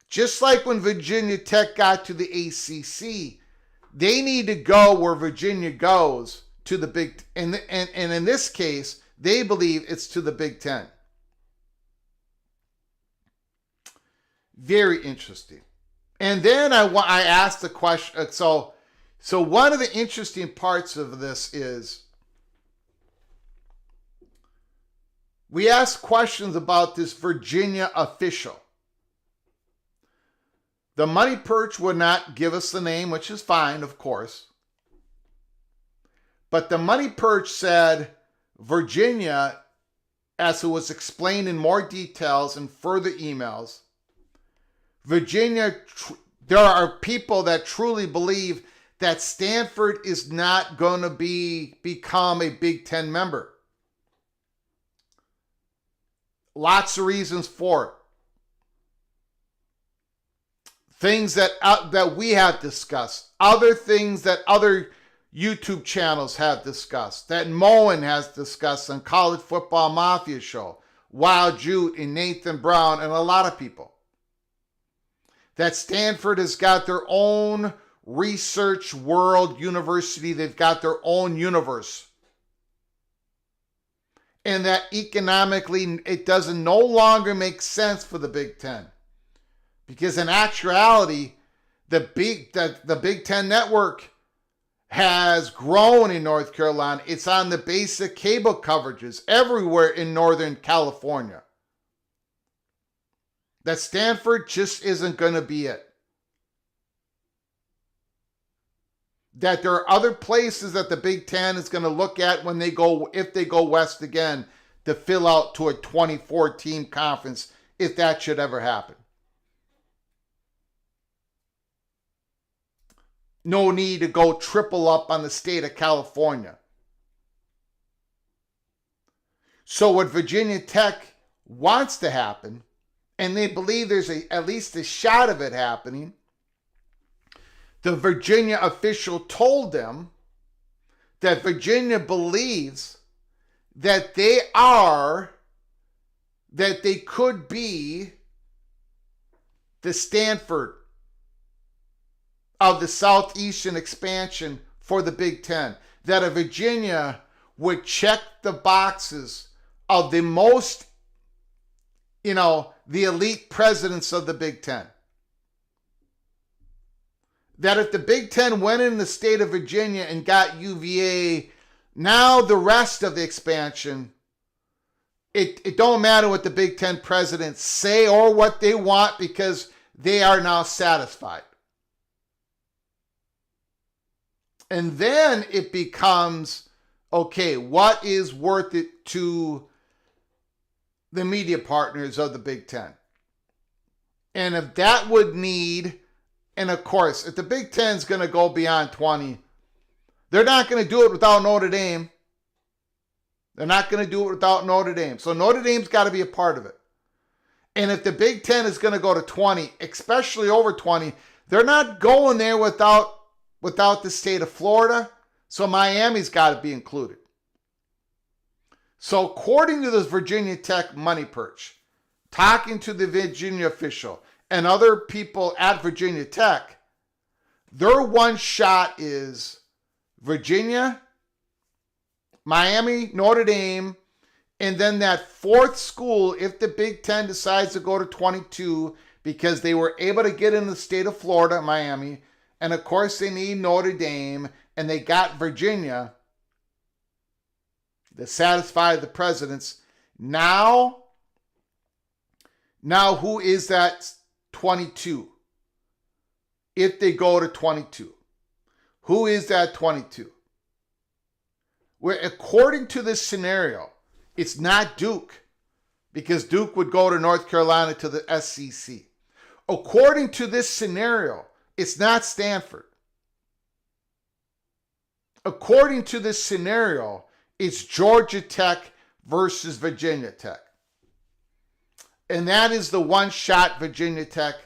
Just like when Virginia Tech got to the ACC, they need to go where Virginia goes to the Big Ten. And in this case, they believe it's to the Big Ten. Very interesting. And then I asked the question. So one of the interesting parts of this is we asked questions about this Virginia official. The money perch would not give us the name, which is fine, of course. But the money perch said Virginia, as it was explained in more details in further emails, Virginia, there are people that truly believe that Stanford is not going to become a Big Ten member. Lots of reasons for it. Things that we have discussed, other things that other YouTube channels have discussed, that Moen has discussed on College Football Mafia Show, Wild Jute and Nathan Brown and a lot of people. That Stanford has got their own research world university. They've got their own universe. and that economically it doesn't no longer make sense for the Big Ten. Because in actuality, the Big Ten network has grown in North Carolina. It's on the basic cable coverages everywhere in Northern California. That Stanford just isn't going to be it. That there are other places that the Big Ten is going to look at when they go, if they go west again, to fill out to a 24-team conference, if that should ever happen. No need to go triple up on the state of California. So what Virginia Tech wants to happen, and they believe there's at least a shot of it happening, the Virginia official told them that Virginia believes that they could be the Stanford of the Southeastern expansion for the Big Ten. That a Virginia would check the boxes of the most, the elite presidents of the Big Ten. That if the Big Ten went in the state of Virginia and got UVA, now the rest of the expansion, it don't matter what the Big Ten presidents say or what they want, because they are now satisfied. And then it becomes, okay, what is worth it to the media partners of the Big Ten? And if that would need, and of course, if the Big Ten is going to go beyond 20, they're not going to do it without Notre Dame. They're not going to do it without Notre Dame. So Notre Dame's got to be a part of it. And if the Big Ten is going to go to 20, especially over 20, they're not going there without the state of Florida. So Miami's got to be included. So according to this Virginia Tech money perch, talking to the Virginia official and other people at Virginia Tech, their one shot is Virginia, Miami, Notre Dame, and then that fourth school, if the Big Ten decides to go to 22, because they were able to get in the state of Florida, Miami, and of course they need Notre Dame, and they got Virginia to satisfy the presidents. Now who is that 22? If they go to 22, who is that 22? Where according to this scenario, it's not Duke, because Duke would go to North Carolina to the SEC. According to this scenario, it's not Stanford. According to this scenario, it's Georgia Tech versus Virginia Tech. And that is the one shot Virginia Tech.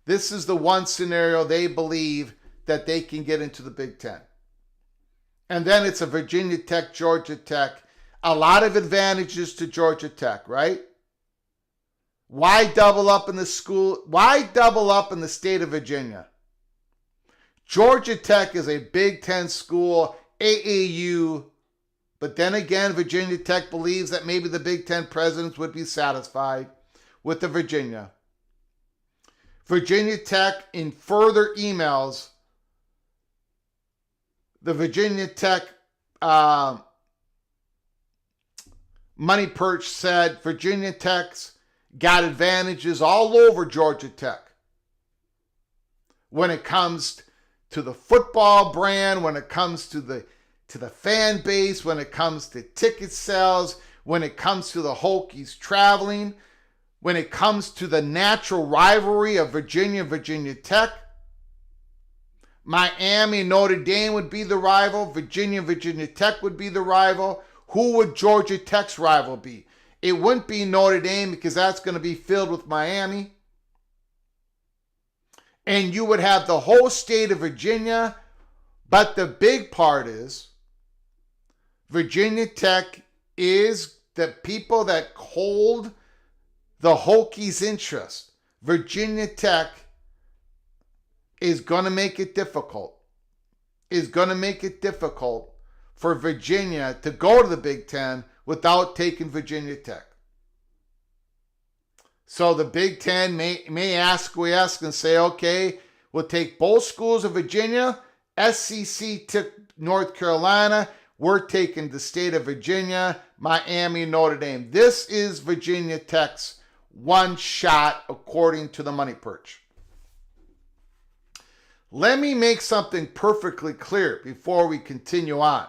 This is the one scenario they believe that they can get into the Big Ten. And then it's a Virginia Tech, Georgia Tech. A lot of advantages to Georgia Tech, right? Why double up in the school? Why double up in the state of Virginia? Georgia Tech is a Big Ten school, AAU. But then again, Virginia Tech believes that maybe the Big Ten presidents would be satisfied with the Virginia. Virginia Tech, in further emails, the Virginia Tech money perch said Virginia Tech's got advantages all over Georgia Tech when it comes to the football brand, when it comes to the fan base, when it comes to ticket sales, when it comes to the Hokies traveling, when it comes to the natural rivalry of Virginia Tech. Miami, Notre Dame would be the rival. Virginia Tech would be the rival. Who would Georgia Tech's rival be? It wouldn't be Notre Dame, because that's going to be filled with Miami. And you would have the whole state of Virginia. But the big part is Virginia Tech is the people that hold the Hokies' interest. Virginia Tech is going to make it difficult. For Virginia to go to the Big Ten without taking Virginia Tech. So the Big Ten may acquiesce and say, okay, we'll take both schools of Virginia. SEC took North Carolina. We're taking the state of Virginia, Miami, Notre Dame. This is Virginia Tech's one shot according to the money perch. Let me make something perfectly clear before we continue on.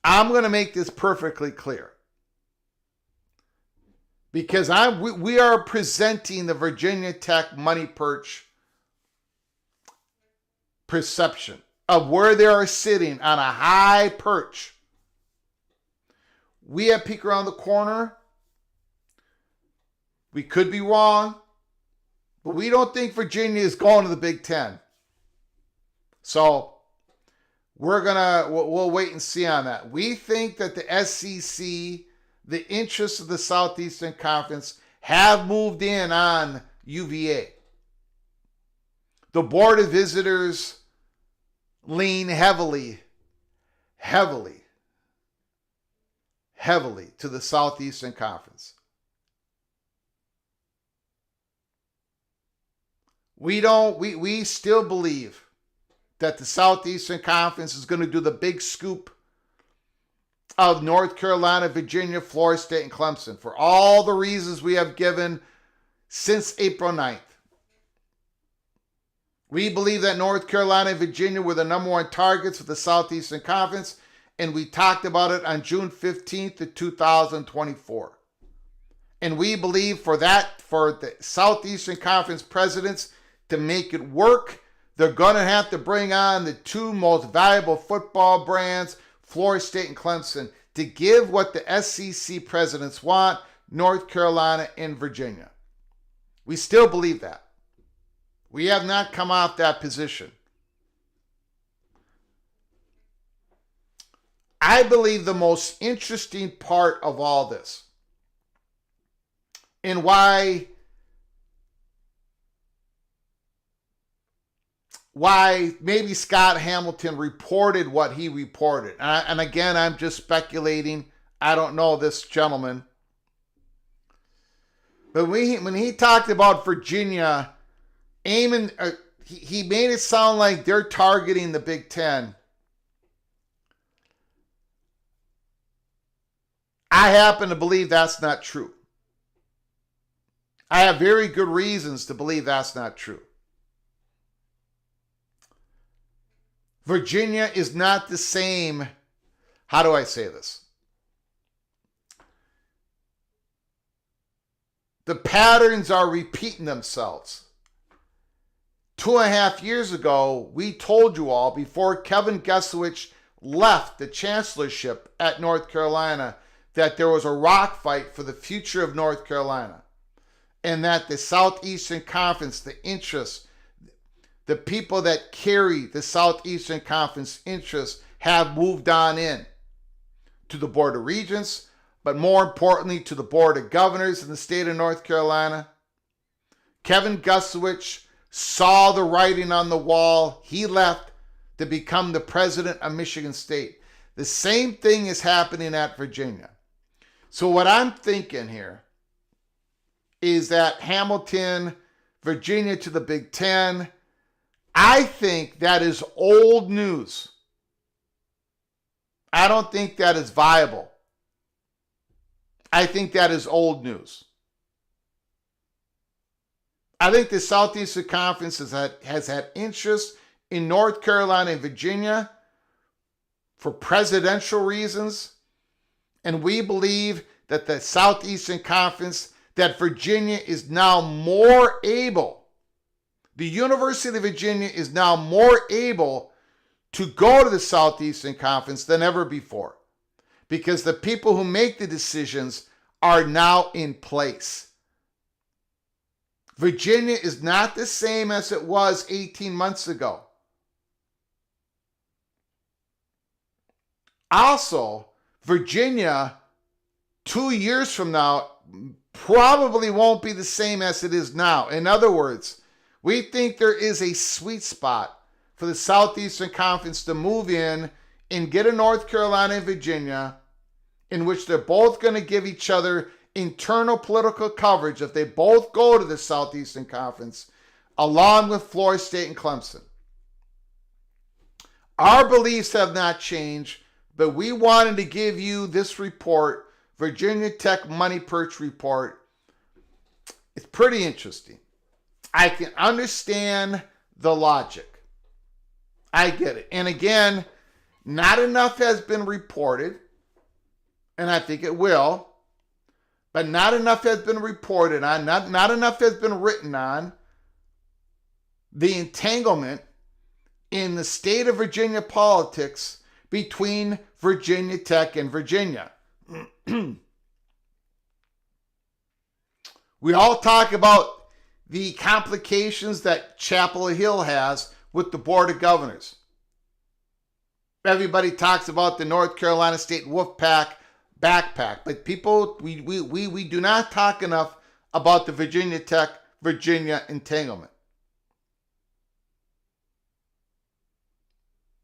I'm going to make this perfectly clear. Because we are presenting the Virginia Tech money perch perception of where they are sitting on a high perch. We have Peek Around the Corner. We could be wrong, but we don't think Virginia is going to the Big Ten. So we'll wait and see on that. We think that the SEC, the interests of the Southeastern Conference, have moved in on UVA. The Board of Visitors lean heavily to the Southeastern Conference. We still believe that the Southeastern Conference is going to do the big scoop of North Carolina, Virginia, Florida State, and Clemson for all the reasons we have given since April 9th. We believe that North Carolina and Virginia were the number one targets for the Southeastern Conference, and we talked about it on June 15th of 2024. And we believe for the Southeastern Conference presidents to make it work, they're going to have to bring on the two most valuable football brands, Florida State and Clemson, to give what the SEC presidents want, North Carolina and Virginia. We still believe that. We have not come off that position. I believe the most interesting part of all this, and why maybe Scott Hamilton reported what he reported. And again, I'm just speculating. I don't know this gentleman. But when he talked about Virginia aiming, he made it sound like they're targeting the Big Ten. I happen to believe that's not true. I have very good reasons to believe that's not true. Virginia is not the same. How do I say this? The patterns are repeating themselves. 2.5 years ago, we told you all, before Kevin Gessowich left the chancellorship at North Carolina, that there was a rock fight for the future of North Carolina, and that the Southeastern Conference, the interests, the people that carry the Southeastern Conference interests have moved on in to the Board of Regents, but more importantly to the Board of Governors in the state of North Carolina. Kevin Gessowich saw the writing on the wall. He left to become the president of Michigan State. The same thing is happening at Virginia. So what I'm thinking here is that Hamilton, Virginia to the Big Ten, I think that is old news. I don't think that is viable. I think that is old news. I think the Southeastern Conference has had interest in North Carolina and Virginia for presidential reasons. And we believe that the Southeastern Conference, that Virginia is now more able, the University of Virginia is now more able to go to the Southeastern Conference than ever before, because the people who make the decisions are now in place. Virginia is not the same as it was 18 months ago. Also, Virginia, 2 years from now, probably won't be the same as it is now. In other words, we think there is a sweet spot for the Southeastern Conference to move in and get a North Carolina and Virginia in which they're both going to give each other internal political coverage if they both go to the Southeastern Conference, along with Florida State and Clemson. Our beliefs have not changed, but we wanted to give you this report, Virginia Tech Money Perch Report. It's pretty interesting. I can understand the logic. I get it. And again, not enough has been reported, and I think it will, but not enough has been reported on, not enough has been written on the entanglement in the state of Virginia politics between Virginia Tech and Virginia. We all talk about the complications that Chapel Hill has with the Board of Governors. Everybody talks about the North Carolina State Wolfpack backpack, but people, we do not talk enough about the Virginia Tech, Virginia entanglement.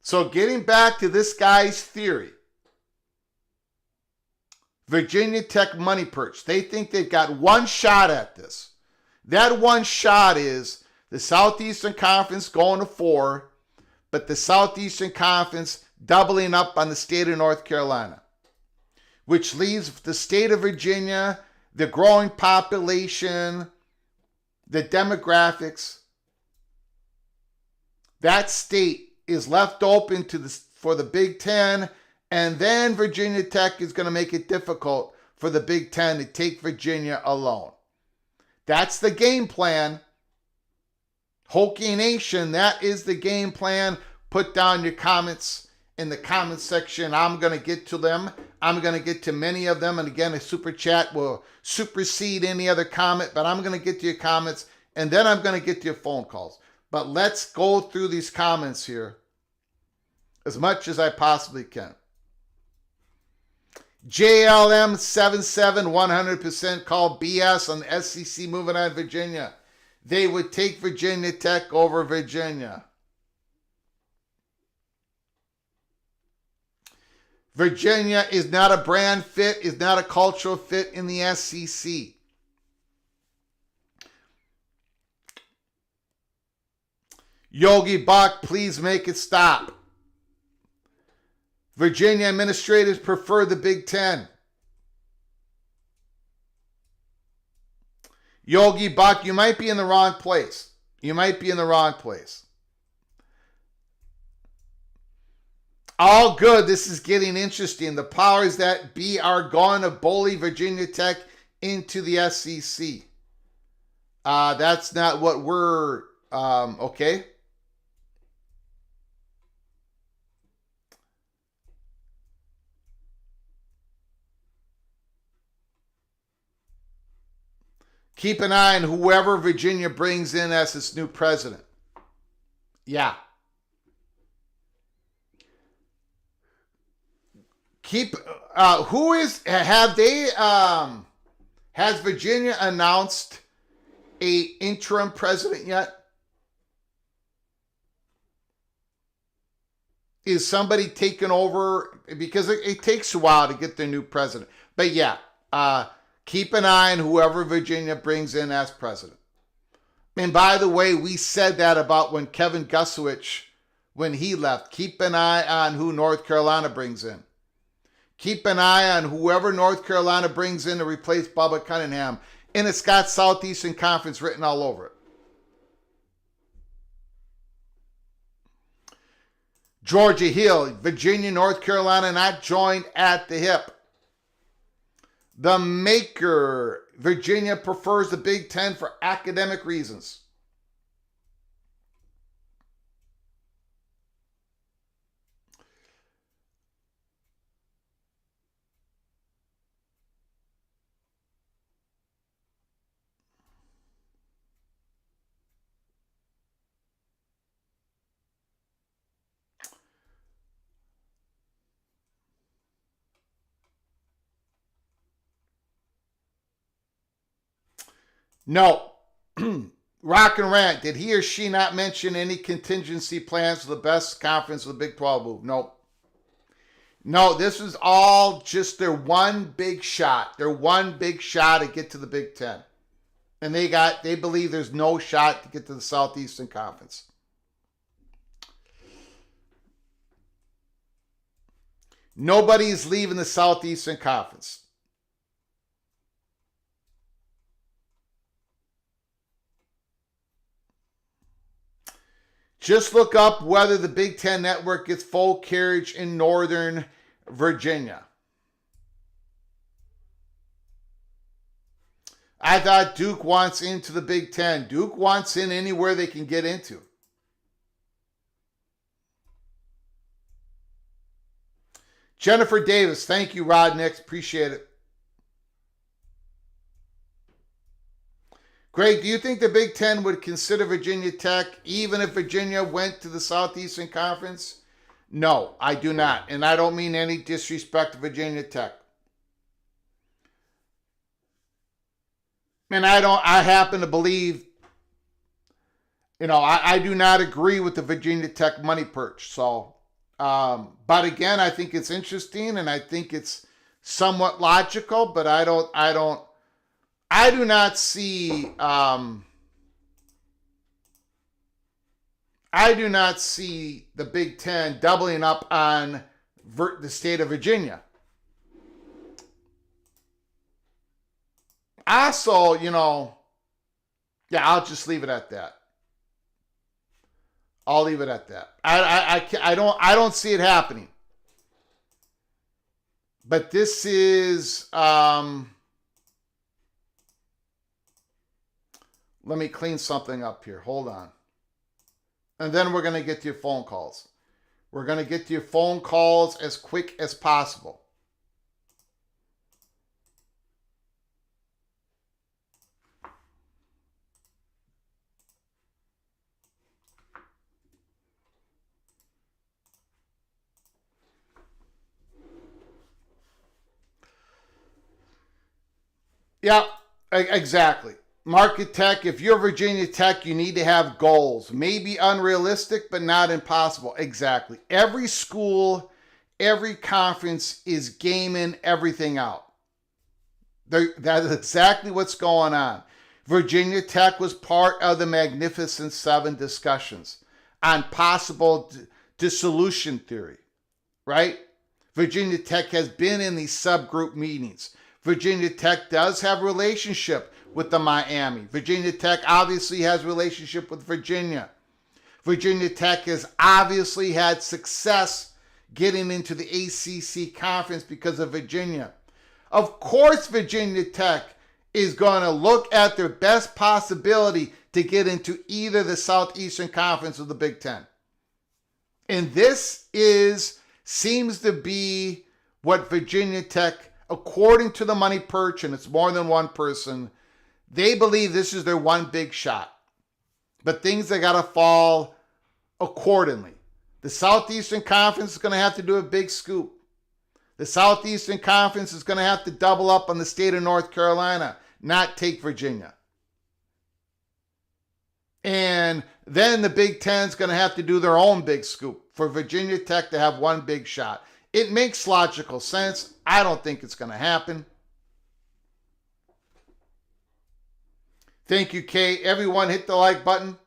So getting back to this guy's theory, Virginia Tech Money Perch, they think they've got one shot at this. That one shot is the Southeastern Conference going to 4, but the Southeastern Conference doubling up on the state of North Carolina, which leaves the state of Virginia, the growing population, the demographics. That state is left open for the Big Ten, and then Virginia Tech is going to make it difficult for the Big Ten to take Virginia alone. That's the game plan. Hokie Nation, that is the game plan. Put down your comments in the comment section. I'm going to get to them. I'm going to get to many of them. And again, a super chat will supersede any other comment, but I'm going to get to your comments, and then I'm going to get to your phone calls. But let's go through these comments here as much as I possibly can. JLM77 100% call BS on the SEC moving on Virginia. They would take Virginia Tech over Virginia. Virginia is not a brand fit, is not a cultural fit in the SEC. Yogi Buck, please make it stop. Virginia administrators prefer the Big Ten. Yogi Buck, you might be in the wrong place. You might be in the wrong place. All good. This is getting interesting. The powers that be are going to bully Virginia Tech into the SEC. That's not what we're... okay. Keep an eye on whoever Virginia brings in as its new president. Yeah. Has Virginia announced a interim president yet? Is somebody taking over? Because it takes a while to get their new president. But yeah, keep an eye on whoever Virginia brings in as president. And by the way, we said that about when Kevin Gusowich, when he left. Keep an eye on who North Carolina brings in. Keep an eye on whoever North Carolina brings in to replace Bubba Cunningham. And it's got Southeastern Conference written all over it. Georgia Hill, Virginia, North Carolina not joined at the hip. The Maker, Virginia prefers the Big Ten for academic reasons. No. Rock and Rant, did he or she not mention any contingency plans for the best conference of the Big 12 move? Nope. No, this is all just their one big shot. Their one big shot to get to the Big Ten. And they believe there's no shot to get to the Southeastern Conference. Nobody is leaving the Southeastern Conference. Just look up whether the Big Ten Network gets full carriage in Northern Virginia. I thought Duke wants into the Big Ten. Duke wants in anywhere they can get into. Jennifer Davis, thank you, Rod Nix. Appreciate it. Greg, do you think the Big Ten would consider Virginia Tech even if Virginia went to the Southeastern Conference? No, I do not. And I don't mean any disrespect to Virginia Tech. And I happen to believe, I do not agree with the Virginia Tech money perch. So, but again, I think it's interesting and I think it's somewhat logical, but I do not see the Big Ten doubling up on the state of Virginia. Also, I'll just leave it at that. I'll leave it at that. I don't see it happening. But this is let me clean something up here. Hold on. And then we're going to get to your phone calls. We're going to get to your phone calls as quick as possible. Yeah, exactly. Market Tech, if you're Virginia Tech, you need to have goals. Maybe unrealistic, but not impossible. Exactly. Every school, every conference is gaming everything out. That is exactly what's going on. Virginia Tech was part of the Magnificent Seven discussions on possible dissolution theory, right? Virginia Tech has been in these subgroup meetings. Virginia Tech does have a relationship with the Miami. Virginia Tech obviously has a relationship with Virginia. Virginia Tech has obviously had success getting into the ACC conference because of Virginia. Of course, Virginia Tech is going to look at their best possibility to get into either the Southeastern Conference or the Big Ten. And this seems to be what Virginia Tech, according to the money perch, and it's more than one person, they believe this is their one big shot. But things are got to fall accordingly. The Southeastern Conference is going to have to do a big scoop. The Southeastern Conference is going to have to double up on the state of North Carolina, not take Virginia. And then the Big Ten is going to have to do their own big scoop for Virginia Tech to have one big shot. It makes logical sense. I don't think it's going to happen. Thank you, Kay. Everyone hit the like button.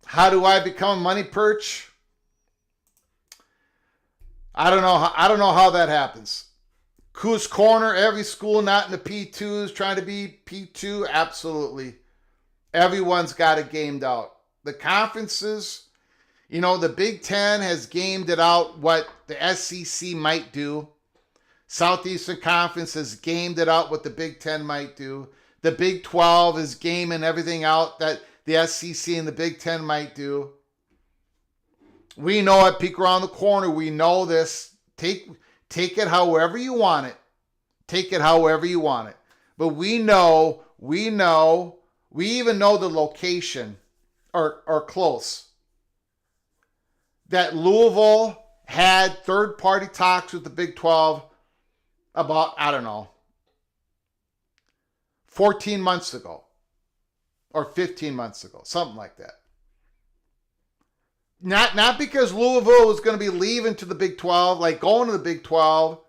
How do I become a money perch? I don't know how that happens. Coos Corner, every school not in the P2 is trying to be P2. Absolutely. Everyone's got it gamed out. The conferences, the Big Ten has gamed it out what the SEC might do. Southeastern Conference has gamed it out what the Big Ten might do. The Big 12 is gaming everything out that the SEC and the Big Ten might do. We know at Peek Around the Corner, we know this. Take it however you want it. Take it however you want it. But we even know the location or close. That Louisville had third-party talks with the Big 12 about, I don't know, 14 months ago or 15 months ago, something like that. Not because Louisville was going to be leaving to the Big 12, like going to the Big 12.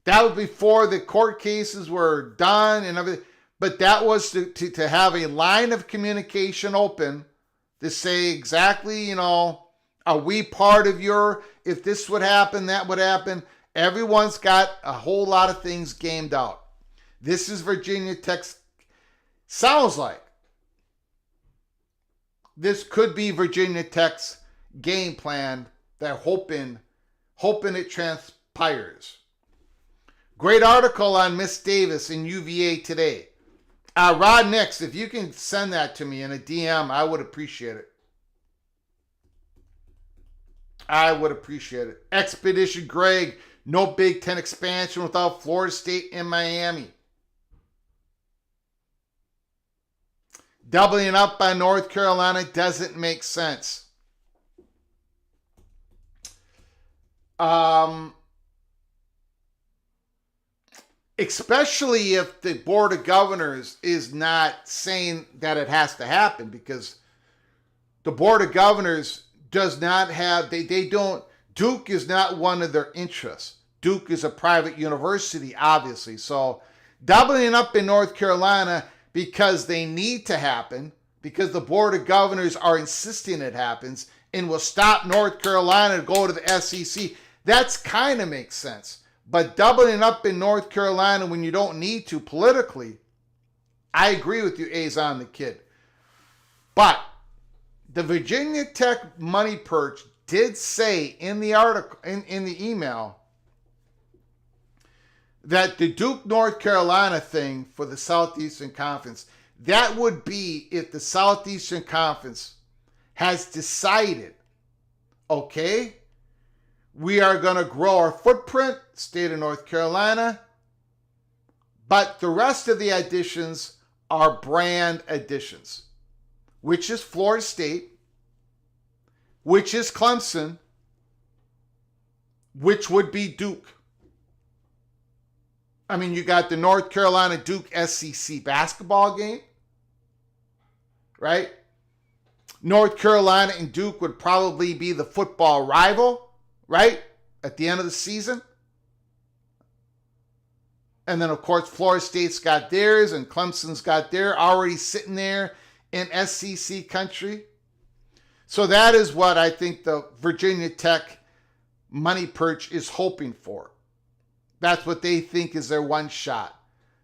That was before the court cases were done and everything. But that was to have a line of communication open to say exactly, are we part of your, if this would happen, that would happen. Everyone's got a whole lot of things gamed out. This is Virginia Tech's, sounds like this could be Virginia Tech's game plan. They're hoping it transpires. Great article on Miss Davis in UVA today. Rod Nix, if you can send that to me in a DM, I would appreciate it. Expedition Greg, no Big Ten expansion without Florida State and Miami. Doubling up by North Carolina doesn't make sense. Especially if the Board of Governors is not saying that it has to happen, because the Board of Governors does not have, they don't, Duke is not one of their interests. Duke is a private university, obviously. So doubling up in North Carolina because they need to happen, because the Board of Governors are insisting it happens and will stop North Carolina to go to the SEC, that's kind of makes sense. But doubling up in North Carolina when you don't need to politically, I agree with you, Azon the Kid. But the Virginia Tech money perch did say in the article, in the email, that the Duke North Carolina thing for the Southeastern Conference, that would be if the Southeastern Conference has decided, okay, we are going to grow our footprint, state of North Carolina, but the rest of the additions are brand additions, which is Florida State, which is Clemson, which would be Duke. I mean, you got the North Carolina Duke SEC basketball game, right? North Carolina and Duke would probably be the football rival, right? At the end of the season. And then, of course, Florida State's got theirs and Clemson's got theirs already sitting there in SEC country. So that is what I think the Virginia Tech money perch is hoping for. That's what they think is their one shot.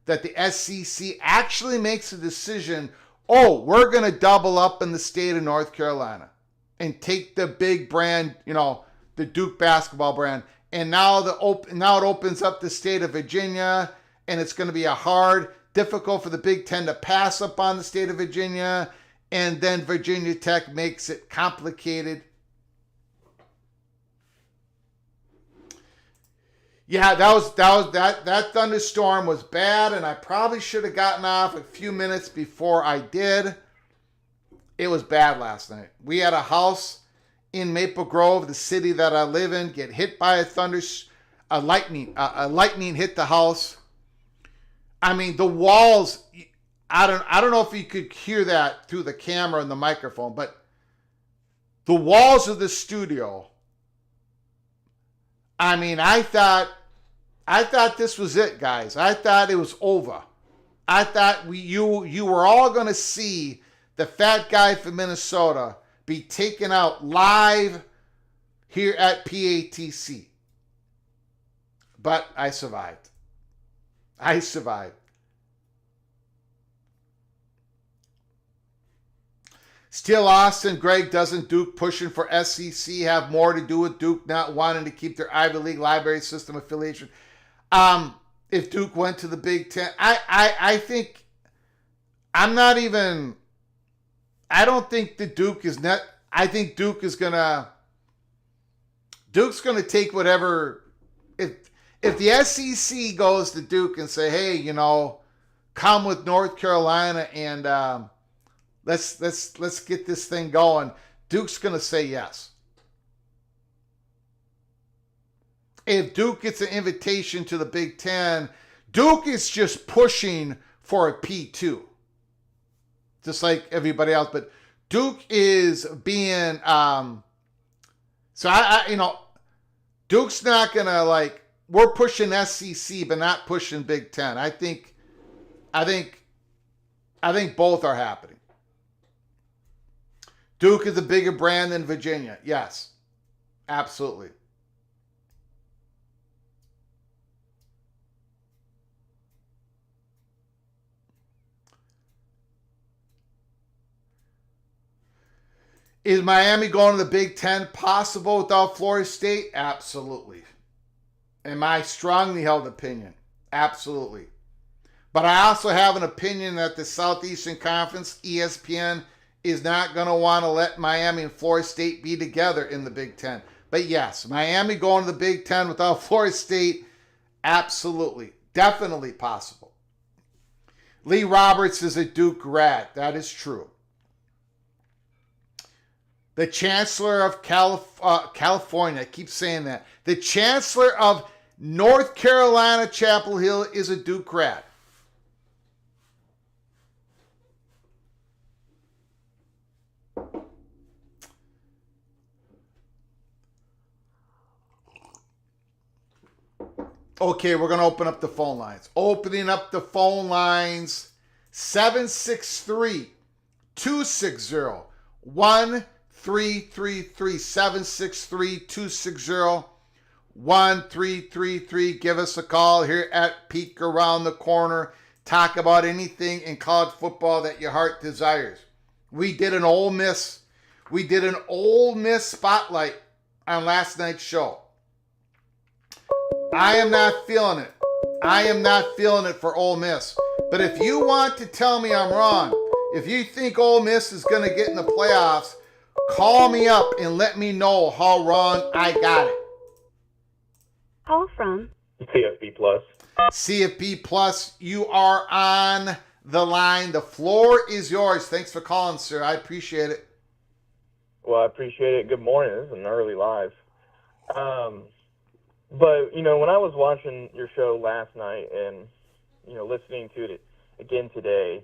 That the SEC actually makes a decision, oh, we're going to double up in the state of North Carolina and take the big brand, the Duke basketball brand. And now it opens up the state of Virginia, and it's going to be difficult for the Big Ten to pass up on the state of Virginia. And then Virginia Tech makes it complicated. Yeah, that thunderstorm was bad, and I probably should have gotten off a few minutes before I did. It was bad last night. We had a house in Maple Grove, the city that I live in, get hit by a lightning hit the house. I mean, the walls, I don't know if you could hear that through the camera and the microphone, but the walls of the studio, I mean, I thought this was it, guys. I thought it was over. I thought you were all going to see the fat guy from Minnesota be taken out live here at PATC. But I survived. Still Austin, Greg, doesn't Duke pushing for SEC have more to do with Duke not wanting to keep their Ivy League library system affiliation? If Duke went to the Big Ten, I think I'm not even, I don't think the Duke is not, I think Duke's going to take whatever, if the SEC goes to Duke and say, hey, come with North Carolina and let's get this thing going, Duke's going to say yes. if Duke gets an invitation to the Big Ten, Duke is just pushing for a P2, just like everybody else. But Duke is being, Duke's not gonna like. We're pushing SEC, but not pushing Big Ten. I think both are happening. Duke is a bigger brand than Virginia. Yes, absolutely. Is Miami going to the Big Ten possible without Florida State? Absolutely. In my strongly held opinion, absolutely. But I also have an opinion that the Southeastern Conference, ESPN, is not going to want to let Miami and Florida State be together in the Big Ten. But yes, Miami going to the Big Ten without Florida State, absolutely, definitely possible. Lee Roberts is a Duke grad. That is true. The Chancellor of California, I keep saying that. The Chancellor of North Carolina, Chapel Hill, is a Duke grad. Okay, we're going to open up the phone lines. Opening up the phone lines, 763-260-1333, 763-260-1333. Give us a call here at Peek Around the Corner. Talk about anything in college football that your heart desires. We did an Ole Miss spotlight on last night's show. I am not feeling it. I am not feeling it for Ole Miss. But if you want to tell me I'm wrong, if you think Ole Miss is going to get in the playoffs, call me up and let me know how wrong I got it. Call from CFP Plus. CFP Plus, you are on the line. The floor is yours. Thanks for calling, sir. I appreciate it. Well, I appreciate it. Good morning. This is an early live. But, when I was watching your show last night and, listening to it again today,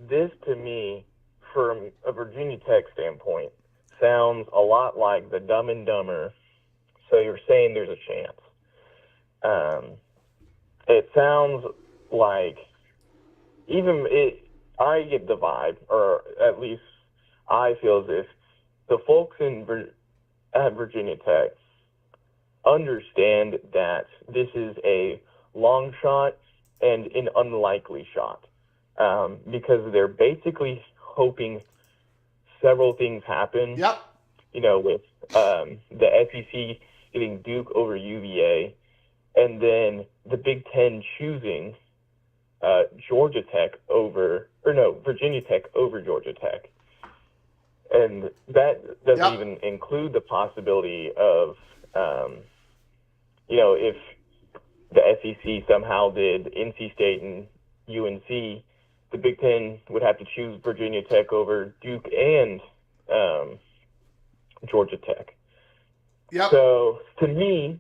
this to me, from a Virginia Tech standpoint, sounds a lot like the Dumb and Dumber. So you're saying there's a chance. It sounds like I get the vibe, or at least I feel as if the folks at Virginia Tech understand that this is a long shot and an unlikely shot, because they're basically hoping several things happen. Yep. With the SEC getting Duke over UVA, and then the Big Ten choosing Virginia Tech over Georgia Tech. And that doesn't even include the possibility of, if the SEC somehow did NC State and UNC, the Big Ten would have to choose Virginia Tech over Duke and Georgia Tech. Yep. So to me,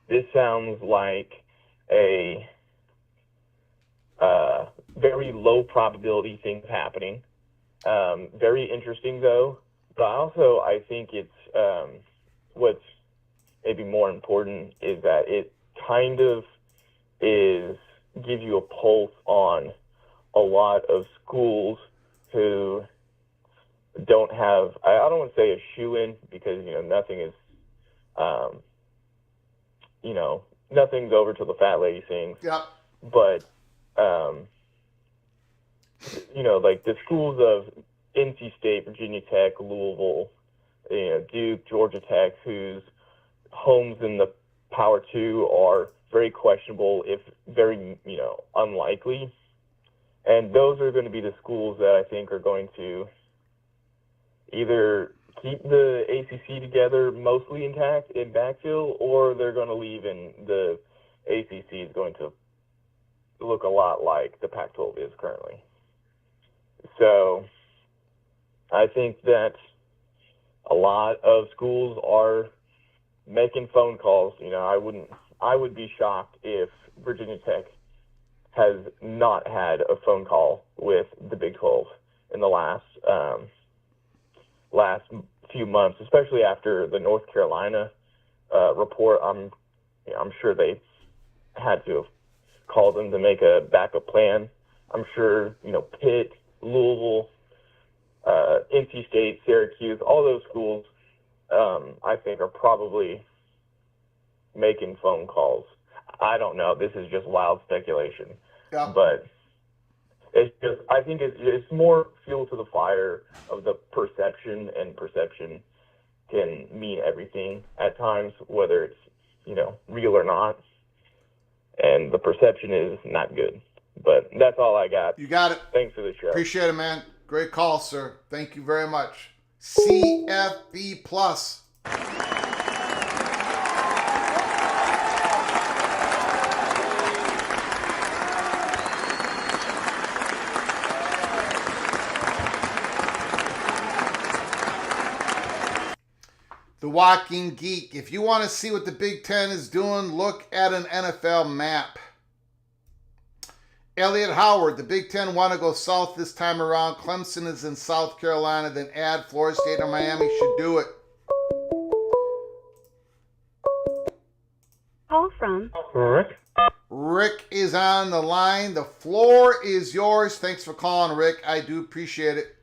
this sounds like a very low probability thing happening. Very interesting though, but I think it's what's maybe more important is that it kind of gives you a pulse on a lot of schools who don't have, I don't want to say a shoe-in, because nothing is nothing's over till the fat lady sings. Yep. But like the schools of NC State, Virginia Tech, Louisville, Duke, Georgia Tech, whose homes in the Power 2 are very questionable, if very, unlikely. And those are going to be the schools that I think are going to either keep the ACC together mostly intact in backfill, or they're going to leave and the ACC is going to look a lot like the Pac-12 is currently. So I think that a lot of schools are making phone calls. I would be shocked if Virginia Tech has not had a phone call with the Big 12 in the last few months, especially after the North Carolina report. I'm sure they had to have called them to make a backup plan. I'm sure, Pitt, Louisville, NC State, Syracuse, all those schools, I think are probably making phone calls. I don't know. This is just wild speculation. Yeah. But I think it's more fuel to the fire of the perception, and perception can mean everything at times, whether it's, real or not. And the perception is not good. But that's all I got. You got it. Thanks for the show. Appreciate it, man. Great call, sir. Thank you very much. CFB Plus. The Walking Geek. If you want to see what the Big Ten is doing, look at an NFL map. Elliot Howard, the Big Ten want to go south this time around. Clemson is in South Carolina, then add Florida State or Miami should do it. Call from Rick? Rick is on the line. The floor is yours. Thanks for calling, Rick. I do appreciate it.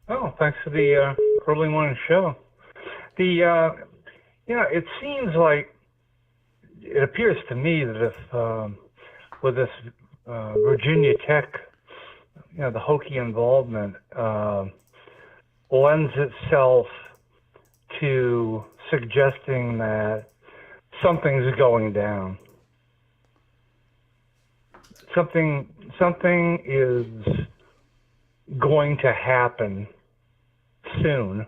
Oh, thanks for the early morning show. It seems like, it appears to me that if with this Virginia Tech, the Hokie involvement lends itself to suggesting that something's going down. Something is going to happen soon,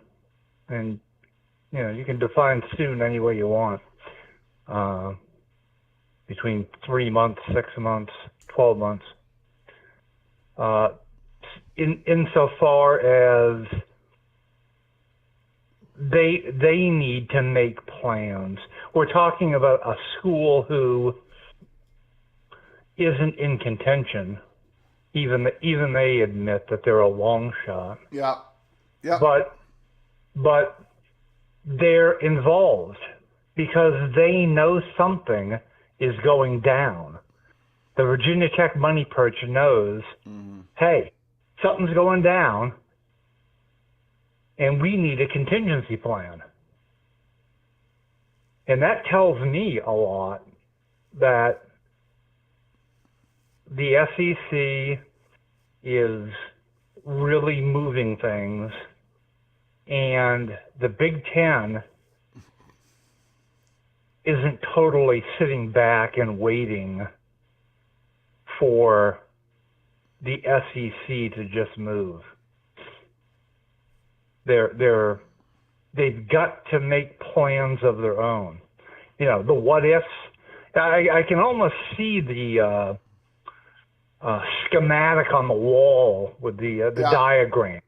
and you can define soon any way you want. Between 3 months, 6 months, 12 months. Insofar as they need to make plans. We're talking about a school who isn't in contention. Even they admit that they're a long shot. Yeah. Yeah. But they're involved because they know something is going down. The Virginia Tech money perch knows, hey, something's going down, and we need a contingency plan. And that tells me a lot that the SEC is really moving things, and the Big Ten isn't totally sitting back and waiting for the SEC to just move. They've got to make plans of their own. The what ifs. I can almost see the schematic on the wall with the diagram.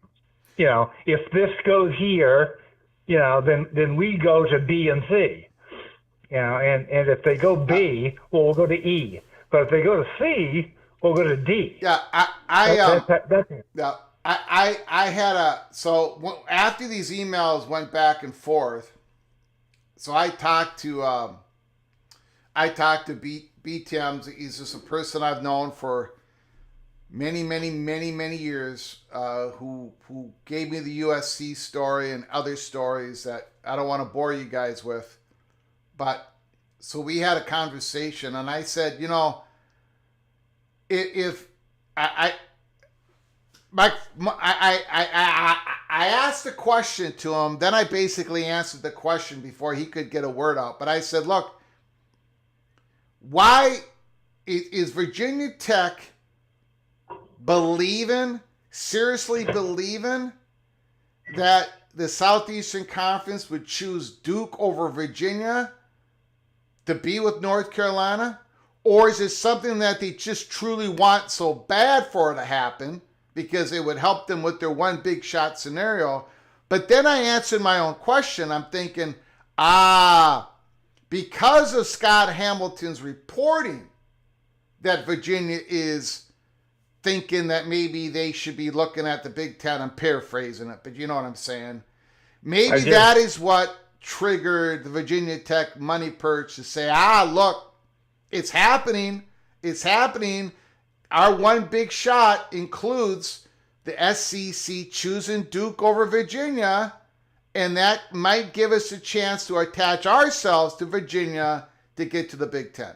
If this goes here, then we go to B and C. And if they go B, we'll go to E. But if they go to C, we'll go to D. Yeah, after these emails went back and forth, so I talked to BTMs. He's just a person I've known for many years, who gave me the USC story and other stories that I don't want to bore you guys with. But so we had a conversation, and I said, if I asked the question to him, then I basically answered the question before he could get a word out. But I said, look, why is Virginia Tech seriously believing that the Southeastern Conference would choose Duke over Virginia to be with North Carolina? Or is it something that they just truly want so bad for it to happen because it would help them with their one big shot scenario? But then I answered my own question. I'm thinking, Because of Scott Hamilton's reporting that Virginia is thinking that maybe they should be looking at the Big Ten. I'm paraphrasing it, but you know what I'm saying. Maybe that is what triggered the Virginia Tech money perch to say, look, it's happening. It's happening. Our one big shot includes the SEC choosing Duke over Virginia, and that might give us a chance to attach ourselves to Virginia to get to the Big Ten.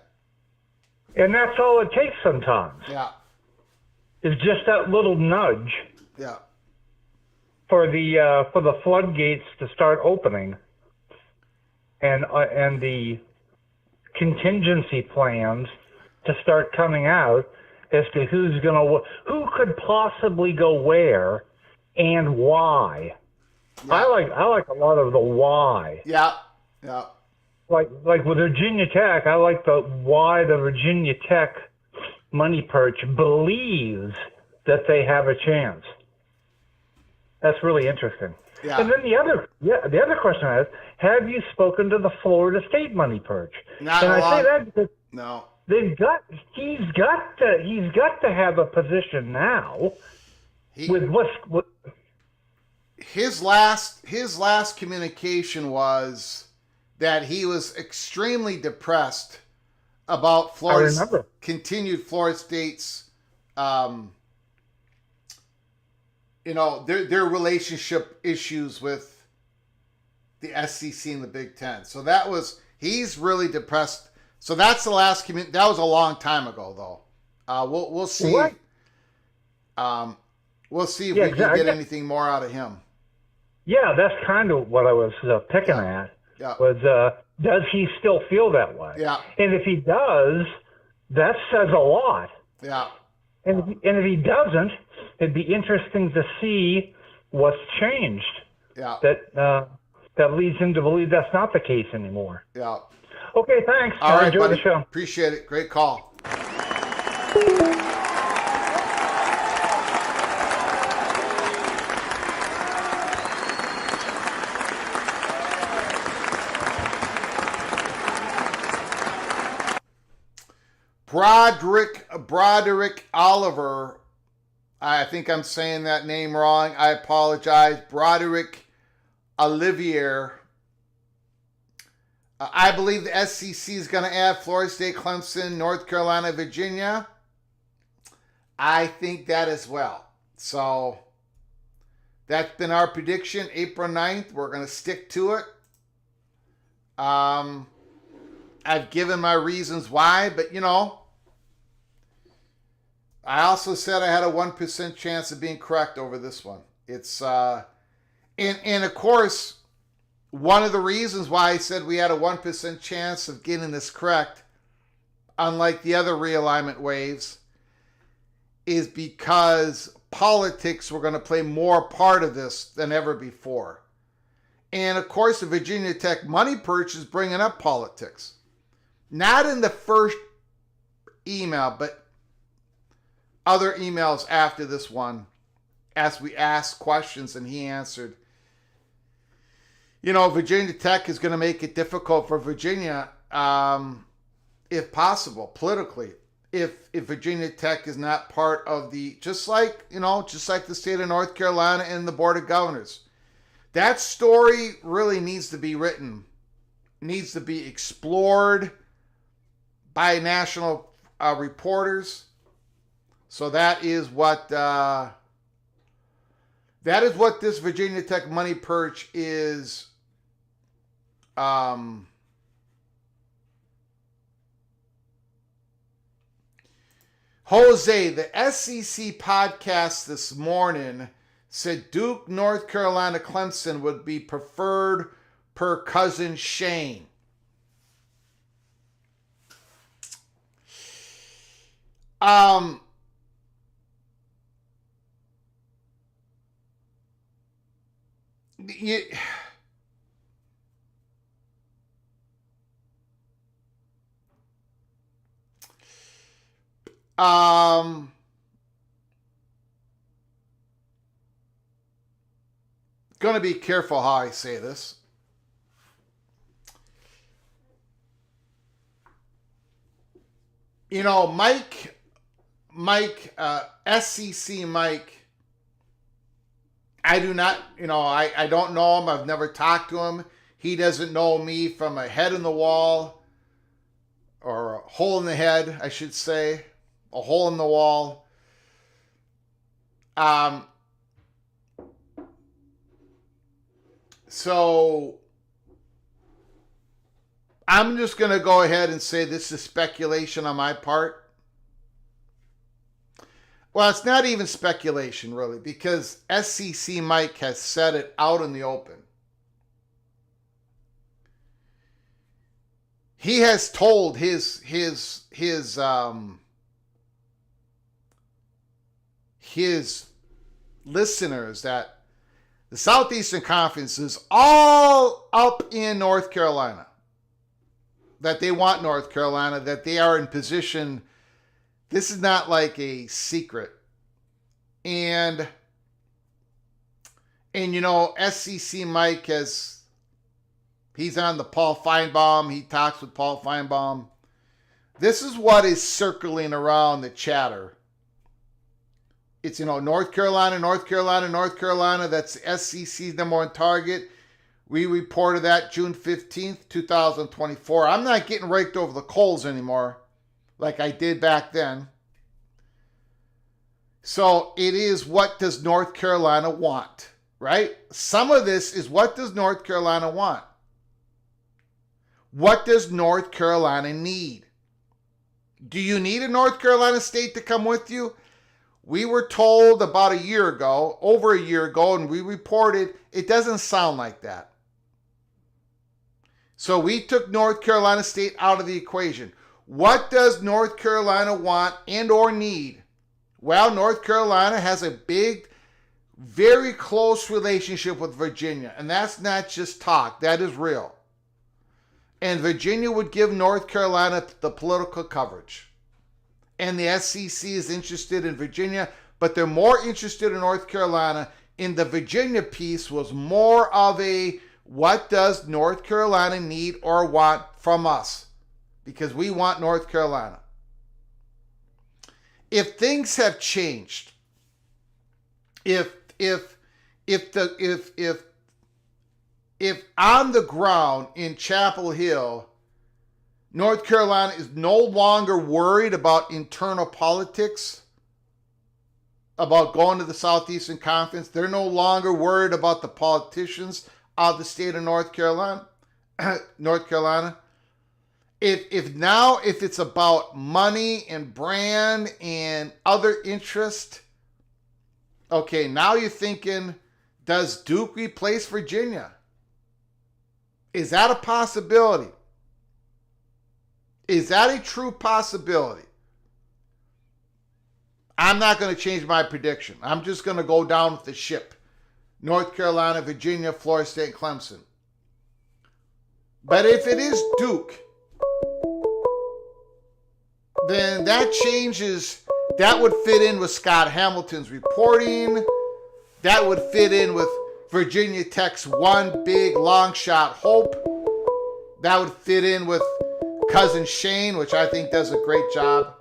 And that's all it takes sometimes. Yeah. Is just that little nudge. Yeah. For the floodgates to start opening, and the contingency plans to start coming out as to who could possibly go where and why. Yeah. I like a lot of the why. Yeah. Yeah. Like with Virginia Tech, I like the why the Virginia Tech money perch believes that they have a chance. That's really interesting. Yeah. And then the other question I have you spoken to the Florida State money perch? Not and I say that because no. He's got to have a position now. His last communication was that he was extremely depressed about continued Florida State's their relationship issues with the SEC and the Big Ten. So he's really depressed. So that's the last that was a long time ago, though. We'll see. What? We'll see if we can get anything more out of him. Yeah, that's kind of what I was picking at. Yeah. Was does he still feel that way? Yeah. And if he does, that says a lot. Yeah. And if he doesn't, it'd be interesting to see what's changed. Yeah. That leads him to believe that's not the case anymore. Yeah. Okay, thanks. All right, enjoy buddy. the show. Appreciate it. Great call. Broderick Oliver. I think I'm saying that name wrong. I apologize. Broderick Olivier. I believe the SEC is going to add Florida State, Clemson, North Carolina, Virginia. I think that as well. So that's been our prediction. April 9th. We're going to stick to it. I've given my reasons why, but I also said I had a 1% chance of being correct over this one. It's and of course, one of the reasons why I said we had a 1% chance of getting this correct, unlike the other realignment waves, is because politics were going to play more part of this than ever before. And of course, the Virginia Tech money perch is bringing up politics. Not in the first email, but other emails after this one, as we asked questions and he answered. Virginia Tech is going to make it difficult for Virginia, if possible, politically. If Virginia Tech is not part of just like the state of North Carolina and the Board of Governors. That story really needs to be written, needs to be explored by national reporters. So that is what this Virginia Tech money perch is. Jose, the SEC podcast this morning said Duke, North Carolina, Clemson would be preferred per cousin Shane. Gonna be careful how I say this. You know, Mike, SEC Mike, I do not, I don't know him. I've never talked to him. He doesn't know me from a head in the wall or a hole in the head, I should say. A hole in the wall. So I'm just going to go ahead and say this is speculation on my part. Well, it's not even speculation, really, because SEC Mike has said it out in the open. He has told his listeners that the Southeastern Conference is all up in North Carolina. That they want North Carolina, that they are in position. This is not like a secret. And SEC Mike he's on the Paul Feinbaum. He talks with Paul Feinbaum. This is what is circling around the chatter. It's, North Carolina, North Carolina, North Carolina. That's SEC's number one target. We reported that June 15th, 2024. I'm not getting raked over the coals anymore like I did back then. So it is, what does North Carolina want, right? Some of this is, what does North Carolina want? What does North Carolina need? Do you need a North Carolina state to come with you? We were told about over a year ago, and we reported it doesn't sound like that. So we took North Carolina State out of the equation. What does North Carolina want and or need? Well, North Carolina has a big, very close relationship with Virginia, and that's not just talk. That is real. And Virginia would give North Carolina the political coverage. And the SEC is interested in Virginia, but they're more interested in North Carolina. In the Virginia piece was more of a, what does North Carolina need or want from us? Because we want North Carolina. If things have changed, if on the ground in Chapel Hill, North Carolina is no longer worried about internal politics, about going to the Southeastern Conference. They're no longer worried about the politicians of the state of North Carolina. If it's about money and brand and other interest, okay, now you're thinking, does Duke replace Virginia? Is that a possibility? Is that a true possibility? I'm not going to change my prediction. I'm just going to go down with the ship. North Carolina, Virginia, Florida State, Clemson. But if it is Duke, then that changes. That would fit in with Scott Hamilton's reporting. That would fit in with Virginia Tech's one big long shot hope. That would fit in with Cousin Shane, which I think does a great job.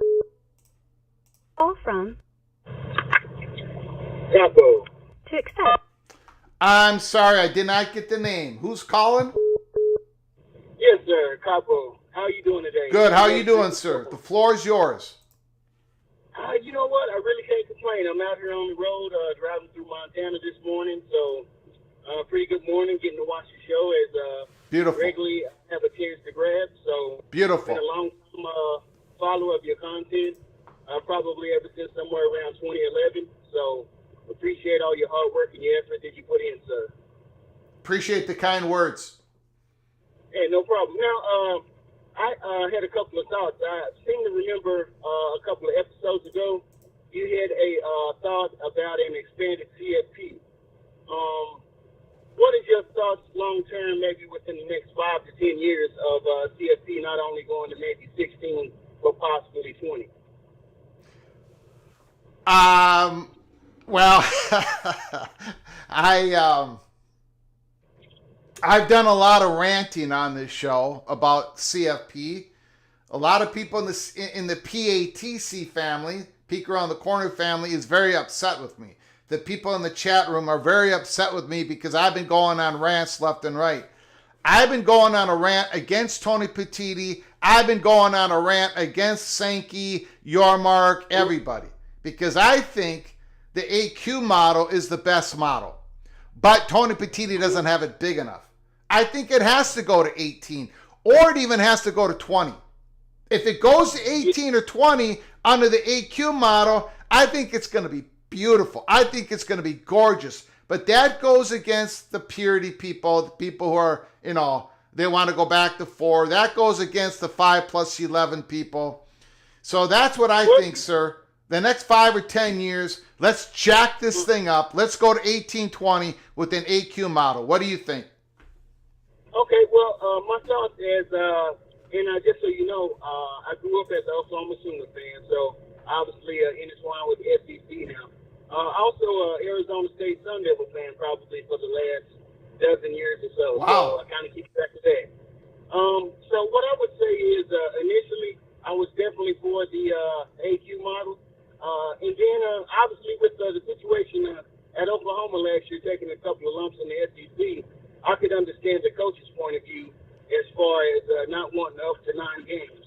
Call from Capo. to accept. I'm sorry, I did not get the name. Who's calling? Yes, sir. Capo. How are you doing today? Good. How are you doing, sir? The floor is yours. You know what? I really can't complain. I'm out here on the road driving through Montana this morning, so pretty good morning. Getting to watch the show as Beautiful. regularly have a chance to grab. So Beautiful. been a long time follower of your content, probably ever since somewhere around 2011. So appreciate all your hard work and your effort that you put in, sir. Appreciate the kind words. Hey, no problem. Now, I had a couple of thoughts. I seem to remember a couple of episodes ago, you had a thought about an expanded CFP. What is your thoughts long term, maybe within the next 5 to 10 years of CFP not only going to maybe 16, but possibly 20? Well, I've done a lot of ranting on this show about CFP A lot of people in the PATC family, Peek Around the Corner family, is very upset with me. The people in the chat room are very upset with me because I've been going on rants left and right. I've been going on a rant against Tony Petitti. I've been going on a rant against Sankey, Yormark, everybody. Because I think the AQ model is the best model. But Tony Petitti doesn't have it big enough. I think it has to go to 18, or it even has to go to 20. If it goes to 18 or 20 under the AQ model, I think it's going to be beautiful. I think it's going to be gorgeous. But that goes against the purity people, the people who are, they want to go back to 4. That goes against the 5 plus 11 people. So that's what I think, sir. The next 5 or 10 years, let's jack this thing up. Let's go to 1820 with an AQ model. What do you think? Okay, well, my thought is, just so you know, I grew up as an Oklahoma Sooner fan, so obviously intertwined with the SEC now. Also, Arizona State Sun Devil fan probably for the last dozen years or so. Wow. So I kind of keep track of that. So what I would say is initially I was definitely for the AQ model. And then obviously with the situation at Oklahoma last year, taking a couple of lumps in the SEC, I could understand the coach's point of view as far as not wanting up to 9 games.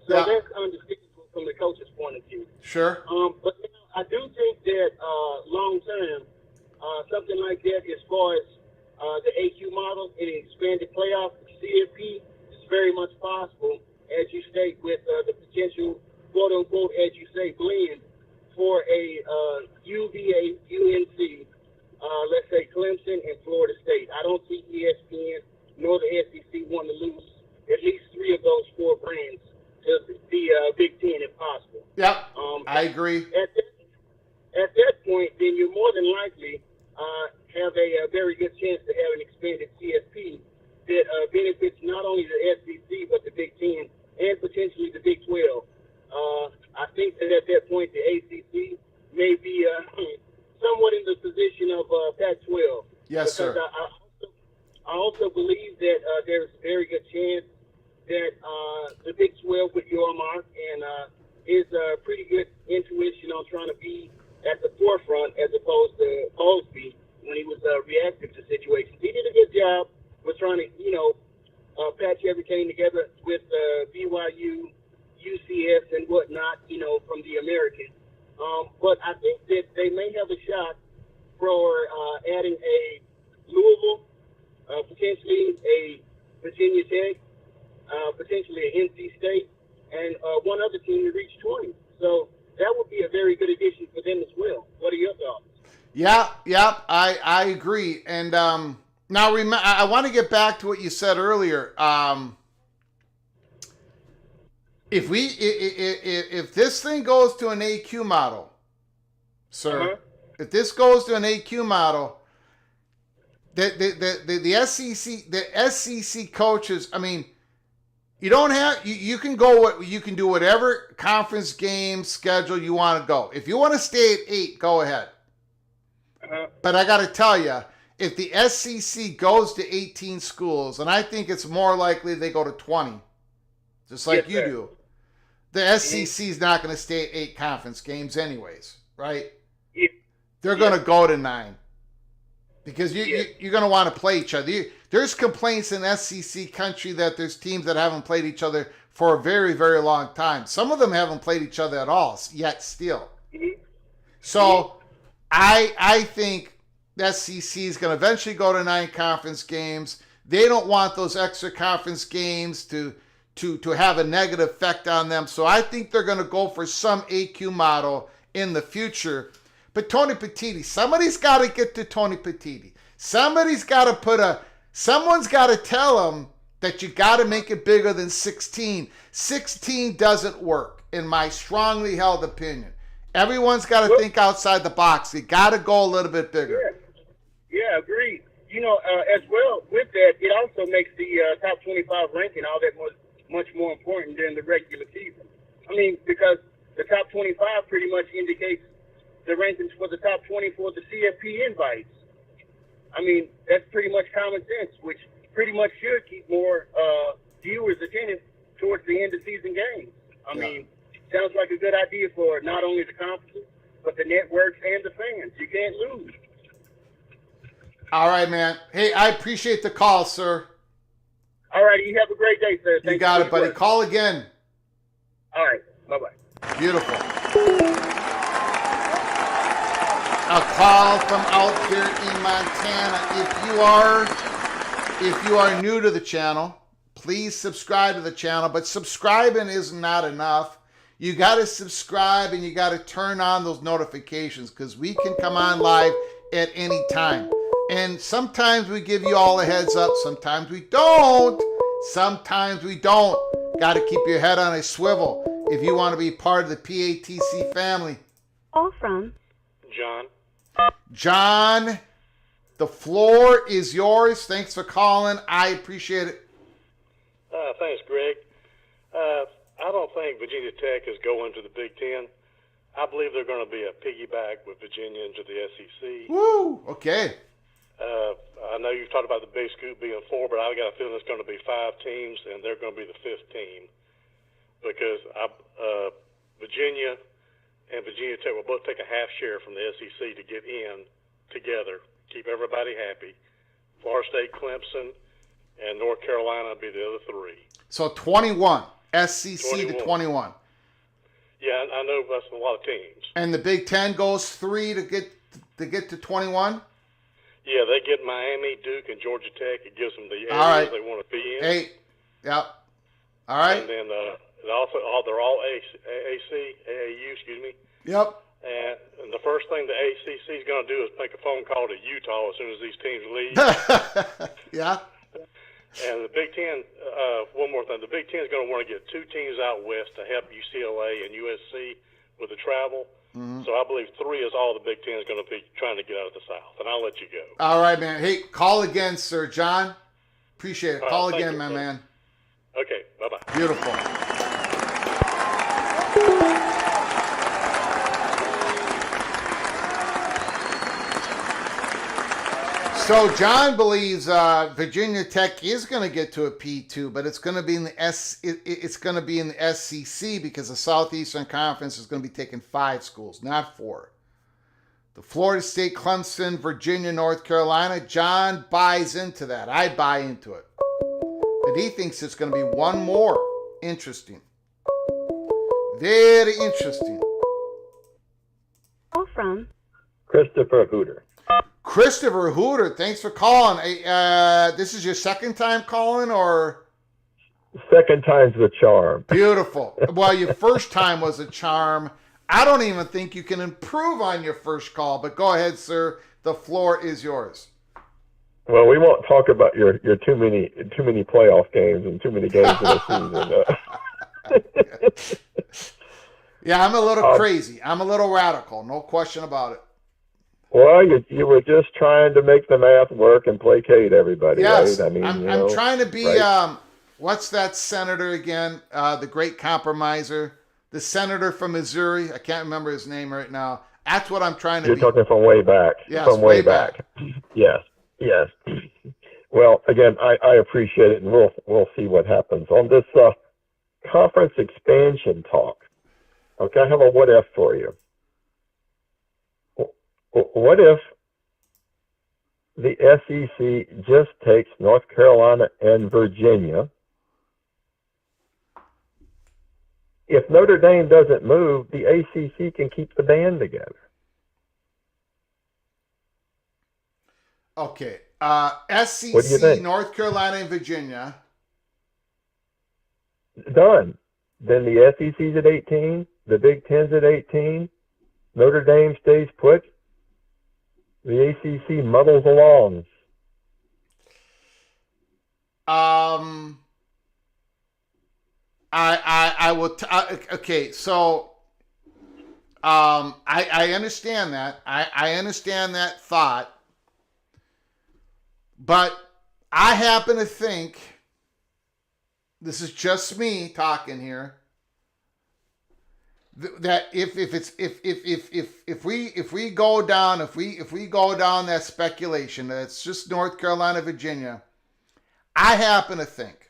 So that's understandable from the coach's point of view. Sure. But I do think that long term, something like that as far as the AQ model and expanded playoff CFP is very much possible, as you state, with the potential, quote unquote, as you say, blend for a UVA, UNC, let's say Clemson and Florida State. I don't see ESPN nor the SEC wanting to lose at least 3 of those 4 brands to the Big Ten if possible. Yeah, I agree. At that point, then you more than likely have a very good chance to have an expanded CFP that benefits not only the SEC but the Big Ten and potentially the Big 12. I think that at that point the ACC may be somewhat in the position of Pac-12. Yes, sir. I also believe that there's a very good chance that the Big 12 with Yormark and his pretty good intuition on trying to be at the forefront as opposed to Bowlesby when he was reactive to situations. He did a good job with trying to, patch everything together with BYU, UCS, and whatnot, from the American. But I think that they may have a shot for adding a Louisville, potentially a Virginia Tech, potentially a NC State, and one other team to reach 20. So that would be a very good addition for them as well. What are your thoughts? Yeah, I agree. And now I want to get back to what you said earlier. If this thing goes to an AQ model, sir, if this goes to an AQ model, the SEC coaches, I mean, you don't have you can do whatever conference game schedule you want to go. If you want to stay at 8, go ahead. But I got to tell you, if the SEC goes to 18 schools, and I think it's more likely they go to 20, just like you do, the SEC is not going to stay at 8 conference games anyways, right? Yeah. They're going to go to 9 because you're going to want to play each other. There's complaints in SEC country that there's teams that haven't played each other for a very, very long time. Some of them haven't played each other at all yet still. So I think the SEC is going to eventually go to 9 conference games. They don't want those extra conference games to have a negative effect on them. So I think they're going to go for some AQ model in the future. But Tony Petitti, somebody's got to get to Tony Petitti. Someone's got to tell him that you got to make it bigger than 16. 16 doesn't work, in my strongly held opinion. Everyone's got to think outside the box. You got to go a little bit bigger. Yeah, agreed. As well with that, it also makes the top 25 ranking all that much more important than the regular season. I mean, because the top 25 pretty much indicates the rankings for the top 20 for the CFP invites. I mean, that's pretty much common sense, which pretty much should keep more viewers attentive towards the end of season games. I mean, sounds like a good idea for not only the conferences, but the networks and the fans. You can't lose. All right, man. Hey, I appreciate the call, sir. All righty. You have a great day, sir. You got it, buddy. Call again. All right. Bye-bye. Beautiful. A call from out there in Montana. If you are new to the channel, please subscribe to the channel. But subscribing is not enough. You got to subscribe and you got to turn on those notifications because we can come on live at any time. And sometimes we give you all a heads up. Sometimes we don't. Sometimes we don't. Got to keep your head on a swivel if you want to be part of the PATC family. All from John. John, the floor is yours. Thanks for calling. I appreciate it. Thanks, Greg. I don't think Virginia Tech is going to the Big Ten. I believe they're going to be a piggyback with Virginia into the SEC. Woo! Okay. I know you've talked about the Big Scoop being 4, but I got a feeling it's going to be 5 teams, and they're going to be the 5th team because Virginia and Virginia Tech will both take a half share from the SEC to get in together, keep everybody happy. Florida State, Clemson, and North Carolina will be the other 3. So 21. SEC to 21. Yeah, I know that's a lot of teams. And the Big Ten goes 3 to get to 21? Yeah, they get Miami, Duke, and Georgia Tech. It gives them the right. areas they want to be in. 8. Yep. All right. And then they're all AAU, excuse me. Yep. And the first thing the ACC is going to do is make a phone call to Utah as soon as these teams leave. Yeah. And the Big Ten, one more thing, the Big Ten is going to want to get 2 teams out west to help UCLA and USC with the travel. Mm-hmm. So I believe 3 is all the Big Ten is going to be trying to get out of the South. And I'll let you go. All right, man. Hey, call again, Sir John. Appreciate it. Call again, my man. Okay, bye-bye. Beautiful. So John believes Virginia Tech is going to get to a P2, but it's going to be in the it's going to be in the SEC because the Southeastern Conference is going to be taking 5 schools, not 4. The Florida State, Clemson, Virginia, North Carolina. John buys into that. I buy into it. But he thinks it's going to be one more. Interesting. Very interesting. all from Christopher Hooter. Christopher Hooter, thanks for calling. This is your second time calling, or? Second time's the charm. Beautiful. Well, your first time was a charm. I don't even think you can improve on your first call, but go ahead, sir. The floor is yours. Well, we won't talk about your too many playoff games and too many games in the season. Yeah, I'm a little crazy. I'm a little radical. No question about it. Well, you were just trying to make the math work and placate everybody, yes, right? I mean, I'm trying to be, right? What's that senator again? The great compromiser. The senator from Missouri. I can't remember his name right now. That's what I'm trying to You're be. talking from way back. Yes, from way back. Yes. Well, again, I appreciate it, and we'll see what happens on this conference expansion talk. Okay, I have a what if for you. What if the SEC just takes North Carolina and Virginia? If Notre Dame doesn't move, the ACC can keep the band together. Okay. What do you SEC, think? North Carolina, and Virginia. Done. Then the SEC's at 18, the Big Ten's at 18, Notre Dame stays put, the ACC muddles along. I will. Okay, so I understand that. I understand that thought, but I happen to think, this is just me talking here, that if we go down that speculation that it's just North Carolina, Virginia, I happen to think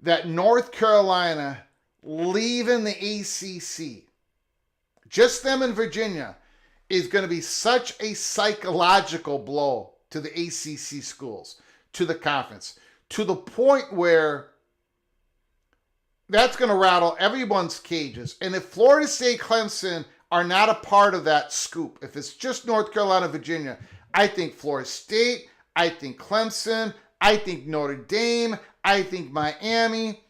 that North Carolina leaving the ACC, just them in Virginia, is going to be such a psychological blow to the ACC schools, to the conference, to the point where that's going to rattle everyone's cages. And if Florida State, Clemson are not a part of that scoop, if it's just North Carolina, Virginia, I think Florida State, I think Clemson, I think Notre Dame, I think Miami,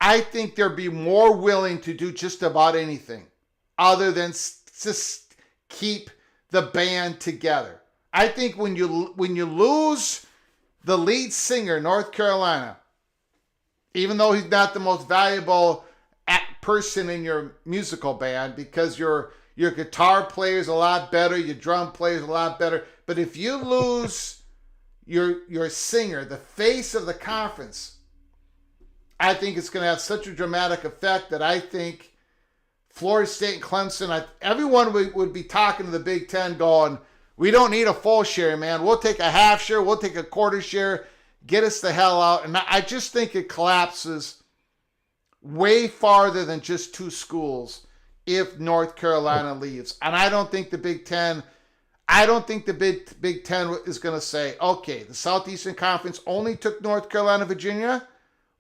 I think they'll be more willing to do just about anything other than just keep the band together. I think when you lose the lead singer, North Carolina, even though he's not the most valuable person in your musical band, because your guitar player is a lot better, your drum player is a lot better, but if you lose your singer, the face of the conference, I think it's going to have such a dramatic effect that I think Florida State and Clemson, everyone would be talking to the Big Ten going, we don't need a full share, man. We'll take a half share. We'll take a quarter share. Get us the hell out. And I just think it collapses way farther than just two schools if North Carolina leaves. And I don't think the Big Ten, Big Ten is going to say, okay, the Southeastern Conference only took North Carolina, Virginia.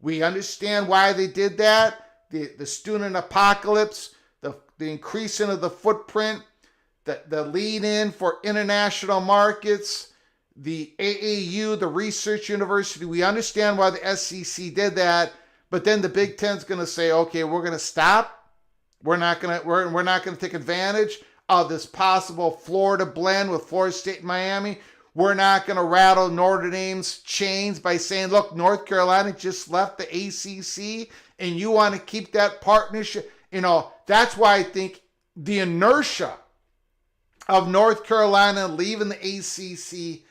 We understand why they did that. The student apocalypse, the increasing of the footprint, the lead in for international markets, the AAU, the research university. We understand why the SEC did that, but then the Big Ten's going to say, okay, we're going to stop. We're not going to take advantage of this possible Florida blend with Florida State and Miami. We're not going to rattle Notre Dame's chains by saying, look, North Carolina just left the ACC and you want to keep that partnership. That's why I think the inertia of North Carolina leaving the ACC,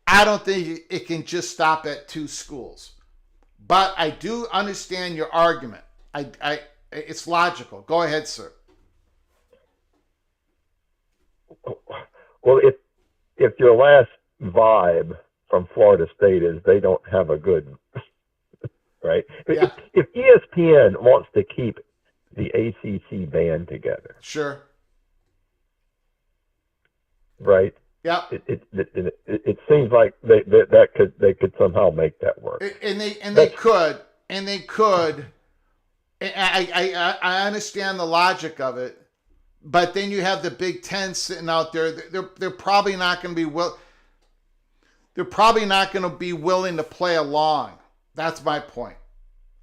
I don't think it can just stop at two schools. But I do understand your argument. It's logical. Go ahead, sir. Well, if your last vibe from Florida State is they don't have a good, right? Yeah. If ESPN wants to keep the ACC band together, sure, right? Yeah. It seems like they could somehow make that work. And they could. I understand the logic of it, but then you have the Big Ten sitting out there. They're probably not going to be They're probably not going to be willing to play along. That's my point.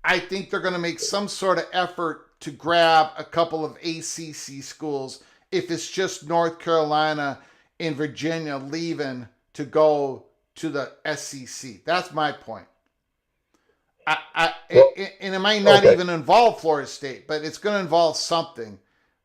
I think they're going to make some sort of effort to grab a couple of ACC schools if it's just North Carolina and Virginia leaving to go to the SEC. That's my point. And it might not even involve Florida State, but it's going to involve something.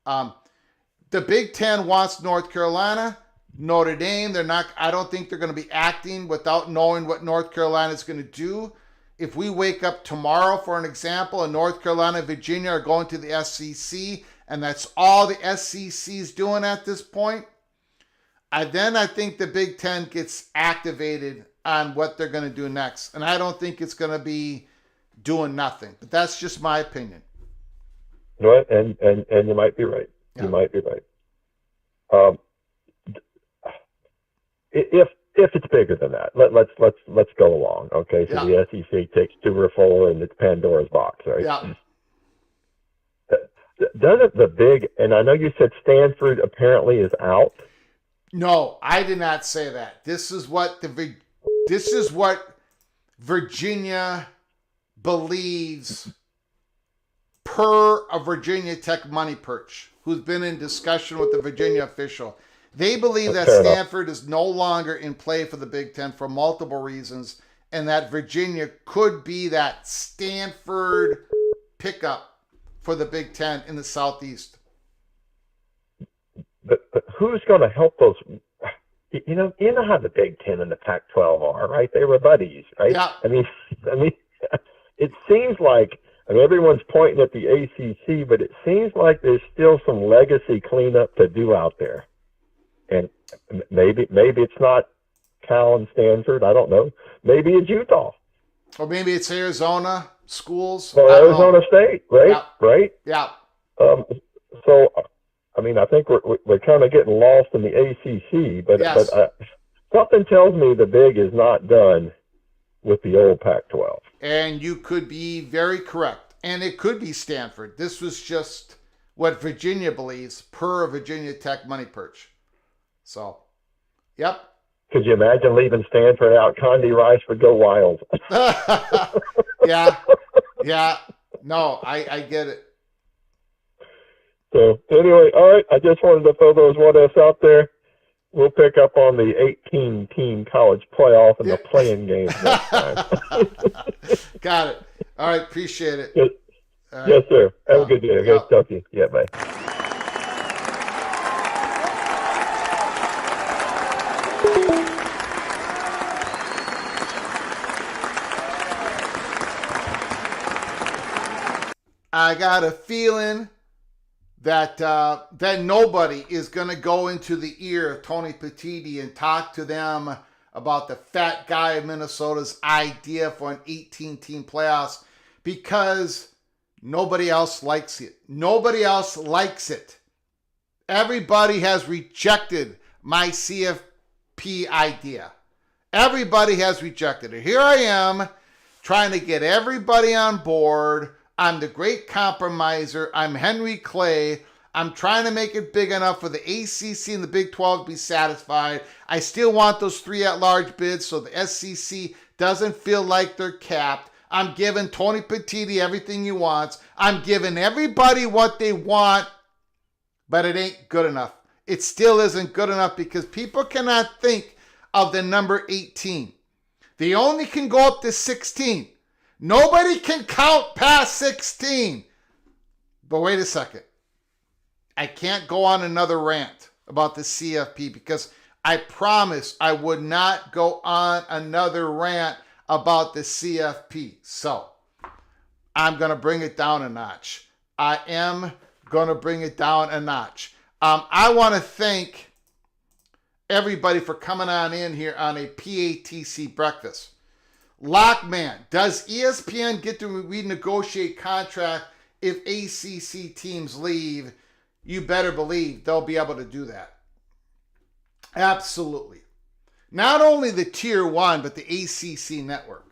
The Big Ten wants North Carolina, Notre Dame. I don't think they're going to be acting without knowing what North Carolina is going to do. If we wake up tomorrow, for an example, and North Carolina and Virginia are going to the SEC, and that's all the SEC is doing at this point, then I think the Big Ten gets activated on what they're going to do next. And I don't think it's going to be doing nothing. But that's just my opinion. No, and you might be right. Yeah. You might be right. If it's bigger than that, let's go along. Okay, so the SEC takes two or four, and it's Pandora's box, right? Yeah. Doesn't the big, and I know you said Stanford apparently is out. No, I did not say that. This is what Virginia believes per a Virginia Tech money perch, who's been in discussion with the Virginia official. They believe that Stanford is no longer in play for the Big Ten for multiple reasons, and that Virginia could be that Stanford pickup for the Big Ten in the Southeast. But who's going to help those? You know how the Big Ten and the Pac-12 are, right? They were buddies, right? Yeah. I mean, it seems like everyone's pointing at the ACC, but it seems like there's still some legacy cleanup to do out there. And maybe it's not Cal and Stanford. I don't know. Maybe it's Utah. Or maybe it's Arizona schools. Well, I don't Arizona know. State, right? Yeah. Right? Yeah. So, I mean, I think we're kind of getting lost in the ACC, but Yes. something tells me the Big is not done with the old Pac-12. And you could be very correct. And it could be Stanford. This was just what Virginia believes per Virginia Tech money perch. So, yep. Could you imagine leaving Stanford out? Condi Rice would go wild. Yeah. Yeah. No, I get it. So anyway, all right. I just wanted to throw those what ifs out there. We'll pick up on the 18-team college playoff and the playing games next time. Got it. All right. Appreciate it. Yes, Right. yes sir. Have a good day. Yeah. Good talk to you. Yeah, bye. I got a feeling that that nobody is going to go into the ear of Tony Petitti and talk to them about the fat guy of Minnesota's idea for an 18-team playoffs because nobody else likes it. Nobody else likes it. Everybody has rejected my CFP idea. Everybody has rejected it. Here I am trying to get everybody on board. I'm the great compromiser. I'm Henry Clay. I'm trying to make it big enough for the ACC and the Big 12 to be satisfied. I still want those 3 at-large bids so the SEC doesn't feel like they're capped. I'm giving Tony Petitti everything he wants. I'm giving everybody what they want, but it ain't good enough. It still isn't good enough because people cannot think of the number 18. They only can go up to 16. Nobody can count past 16. But wait a second. I can't go on another rant about the CFP because I promised I would not go on another rant about the CFP. So I'm going to bring it down a notch. I am going to bring it down a notch. I want to thank everybody for coming on in here on a PATC breakfast. Lockman, does ESPN get to renegotiate contract if ACC teams leave? You better believe they'll be able to do that. Absolutely. Not only the Tier 1, but the ACC network.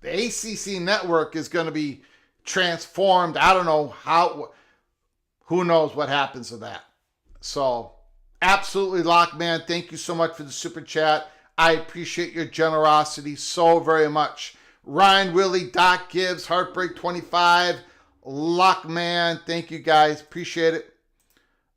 The ACC network is going to be transformed. I don't know how, who knows what happens to that. So, absolutely, Lockman, thank you so much for the super chat. I appreciate your generosity so very much. Ryan Willie, Doc Gibbs, Heartbreak 25, Lockman, thank you guys. Appreciate it.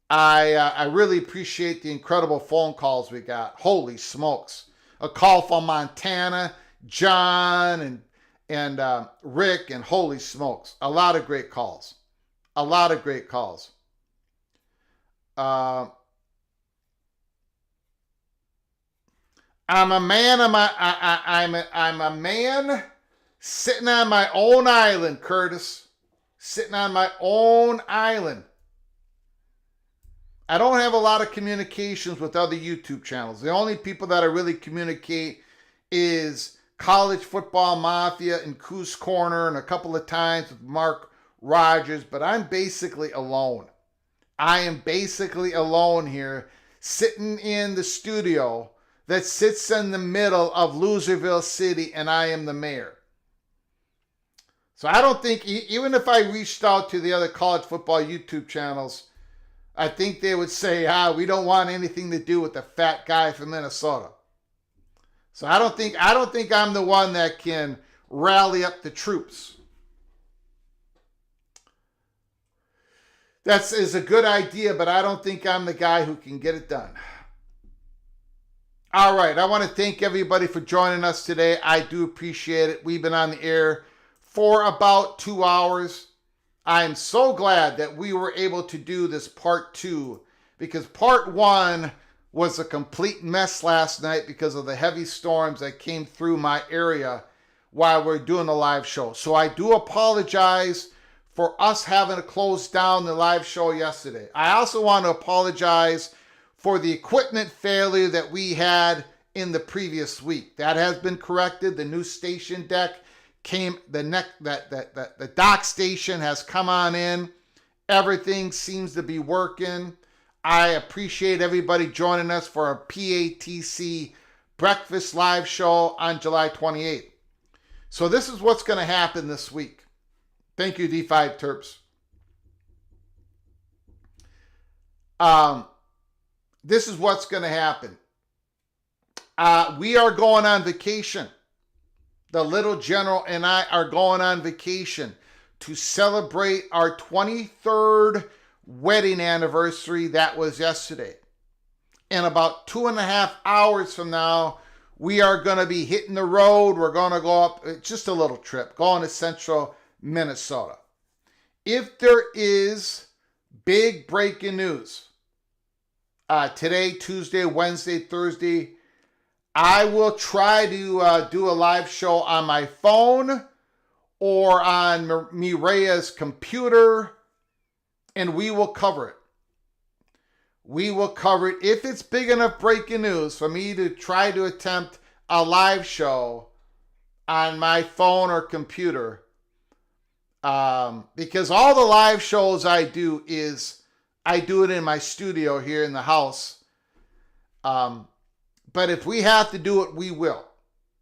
I really appreciate the incredible phone calls we got. Holy smokes. A call from Montana, John and Rick, and holy smokes. A lot of great calls. A lot of great calls. I'm a man. I'm a man sitting on my own island, Curtis. Sitting on my own island. I don't have a lot of communications with other YouTube channels. The only people that I really communicate is College Football Mafia and Coos Corner and a couple of times with Mark Rogers, but I'm basically alone. I am basically alone here, sitting in the studio that sits in the middle of Loserville City, and I am the mayor. So I don't think, even if I reached out to the other college football YouTube channels, I think they would say, we don't want anything to do with the fat guy from Minnesota. So I don't think I'm the one that can rally up the troops. That is a good idea, but I don't think I'm the guy who can get it done. All right, I want to thank everybody for joining us today. I do appreciate it. We've been on the air for about 2 hours. I am so glad that we were able to do this part 2 because part 1 was a complete mess last night because of the heavy storms that came through my area while we're doing the live show. So I do apologize for us having to close down the live show yesterday. I also want to apologize for the equipment failure that we had in the previous week. That has been corrected. The new station deck came, the dock station has come on in. Everything seems to be working. I appreciate everybody joining us for our PATC Breakfast Live show on July 28th. So this is what's going to happen this week. Thank you, D5 Terps. This is what's going to happen. We are going on vacation. The little general and I are going on vacation to celebrate our 23rd wedding anniversary. That was yesterday. In about 2.5 hours from now, we are going to be hitting the road. We're going to go up, just a little trip, going to central Minnesota. If there is big breaking news, today, Tuesday, Wednesday, Thursday, I will try to do a live show on my phone or on Mireya's computer, and we will cover it. We will cover it. If it's big enough breaking news for me to try to attempt a live show on my phone or computer, because all the live shows I do it in my studio here in the house. But if we have to do it, we will.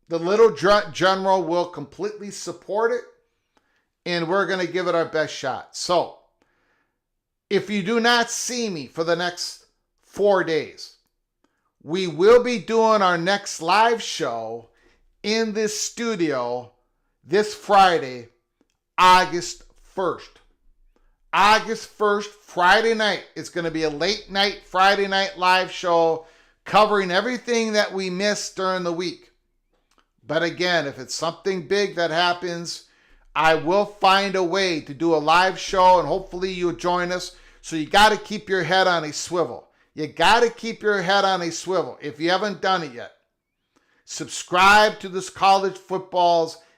The little general will completely support it, and we're going to give it our best shot. So, if you do not see me for the next 4 days, we will be doing our next live show in this studio this Friday, August 1st. August 1st, Friday night. It's going to be a late night Friday night live show covering everything that we missed during the week. But again, if it's something big that happens, I will find a way to do a live show, and hopefully you'll join us. So you got to keep your head on a swivel. You got to keep your head on a swivel if you haven't done it yet. Subscribe to this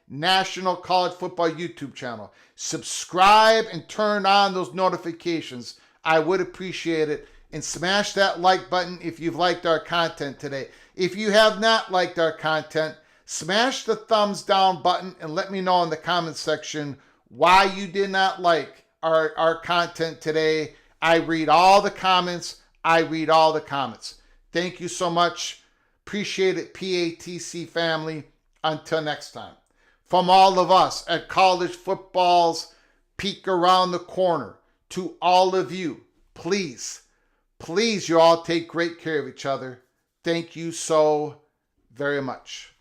National College Football YouTube channel. Subscribe and turn on those notifications. I would appreciate it. And smash that like button if you've liked our content today. If you have not liked our content, smash the thumbs down button and let me know in the comment section why you did not like our content today. I read all the comments. Thank you so much. Appreciate it, PATC family. Until next time. From all of us at College Football's Peek Around the Corner, to all of you, please, you all take great care of each other. Thank you so very much.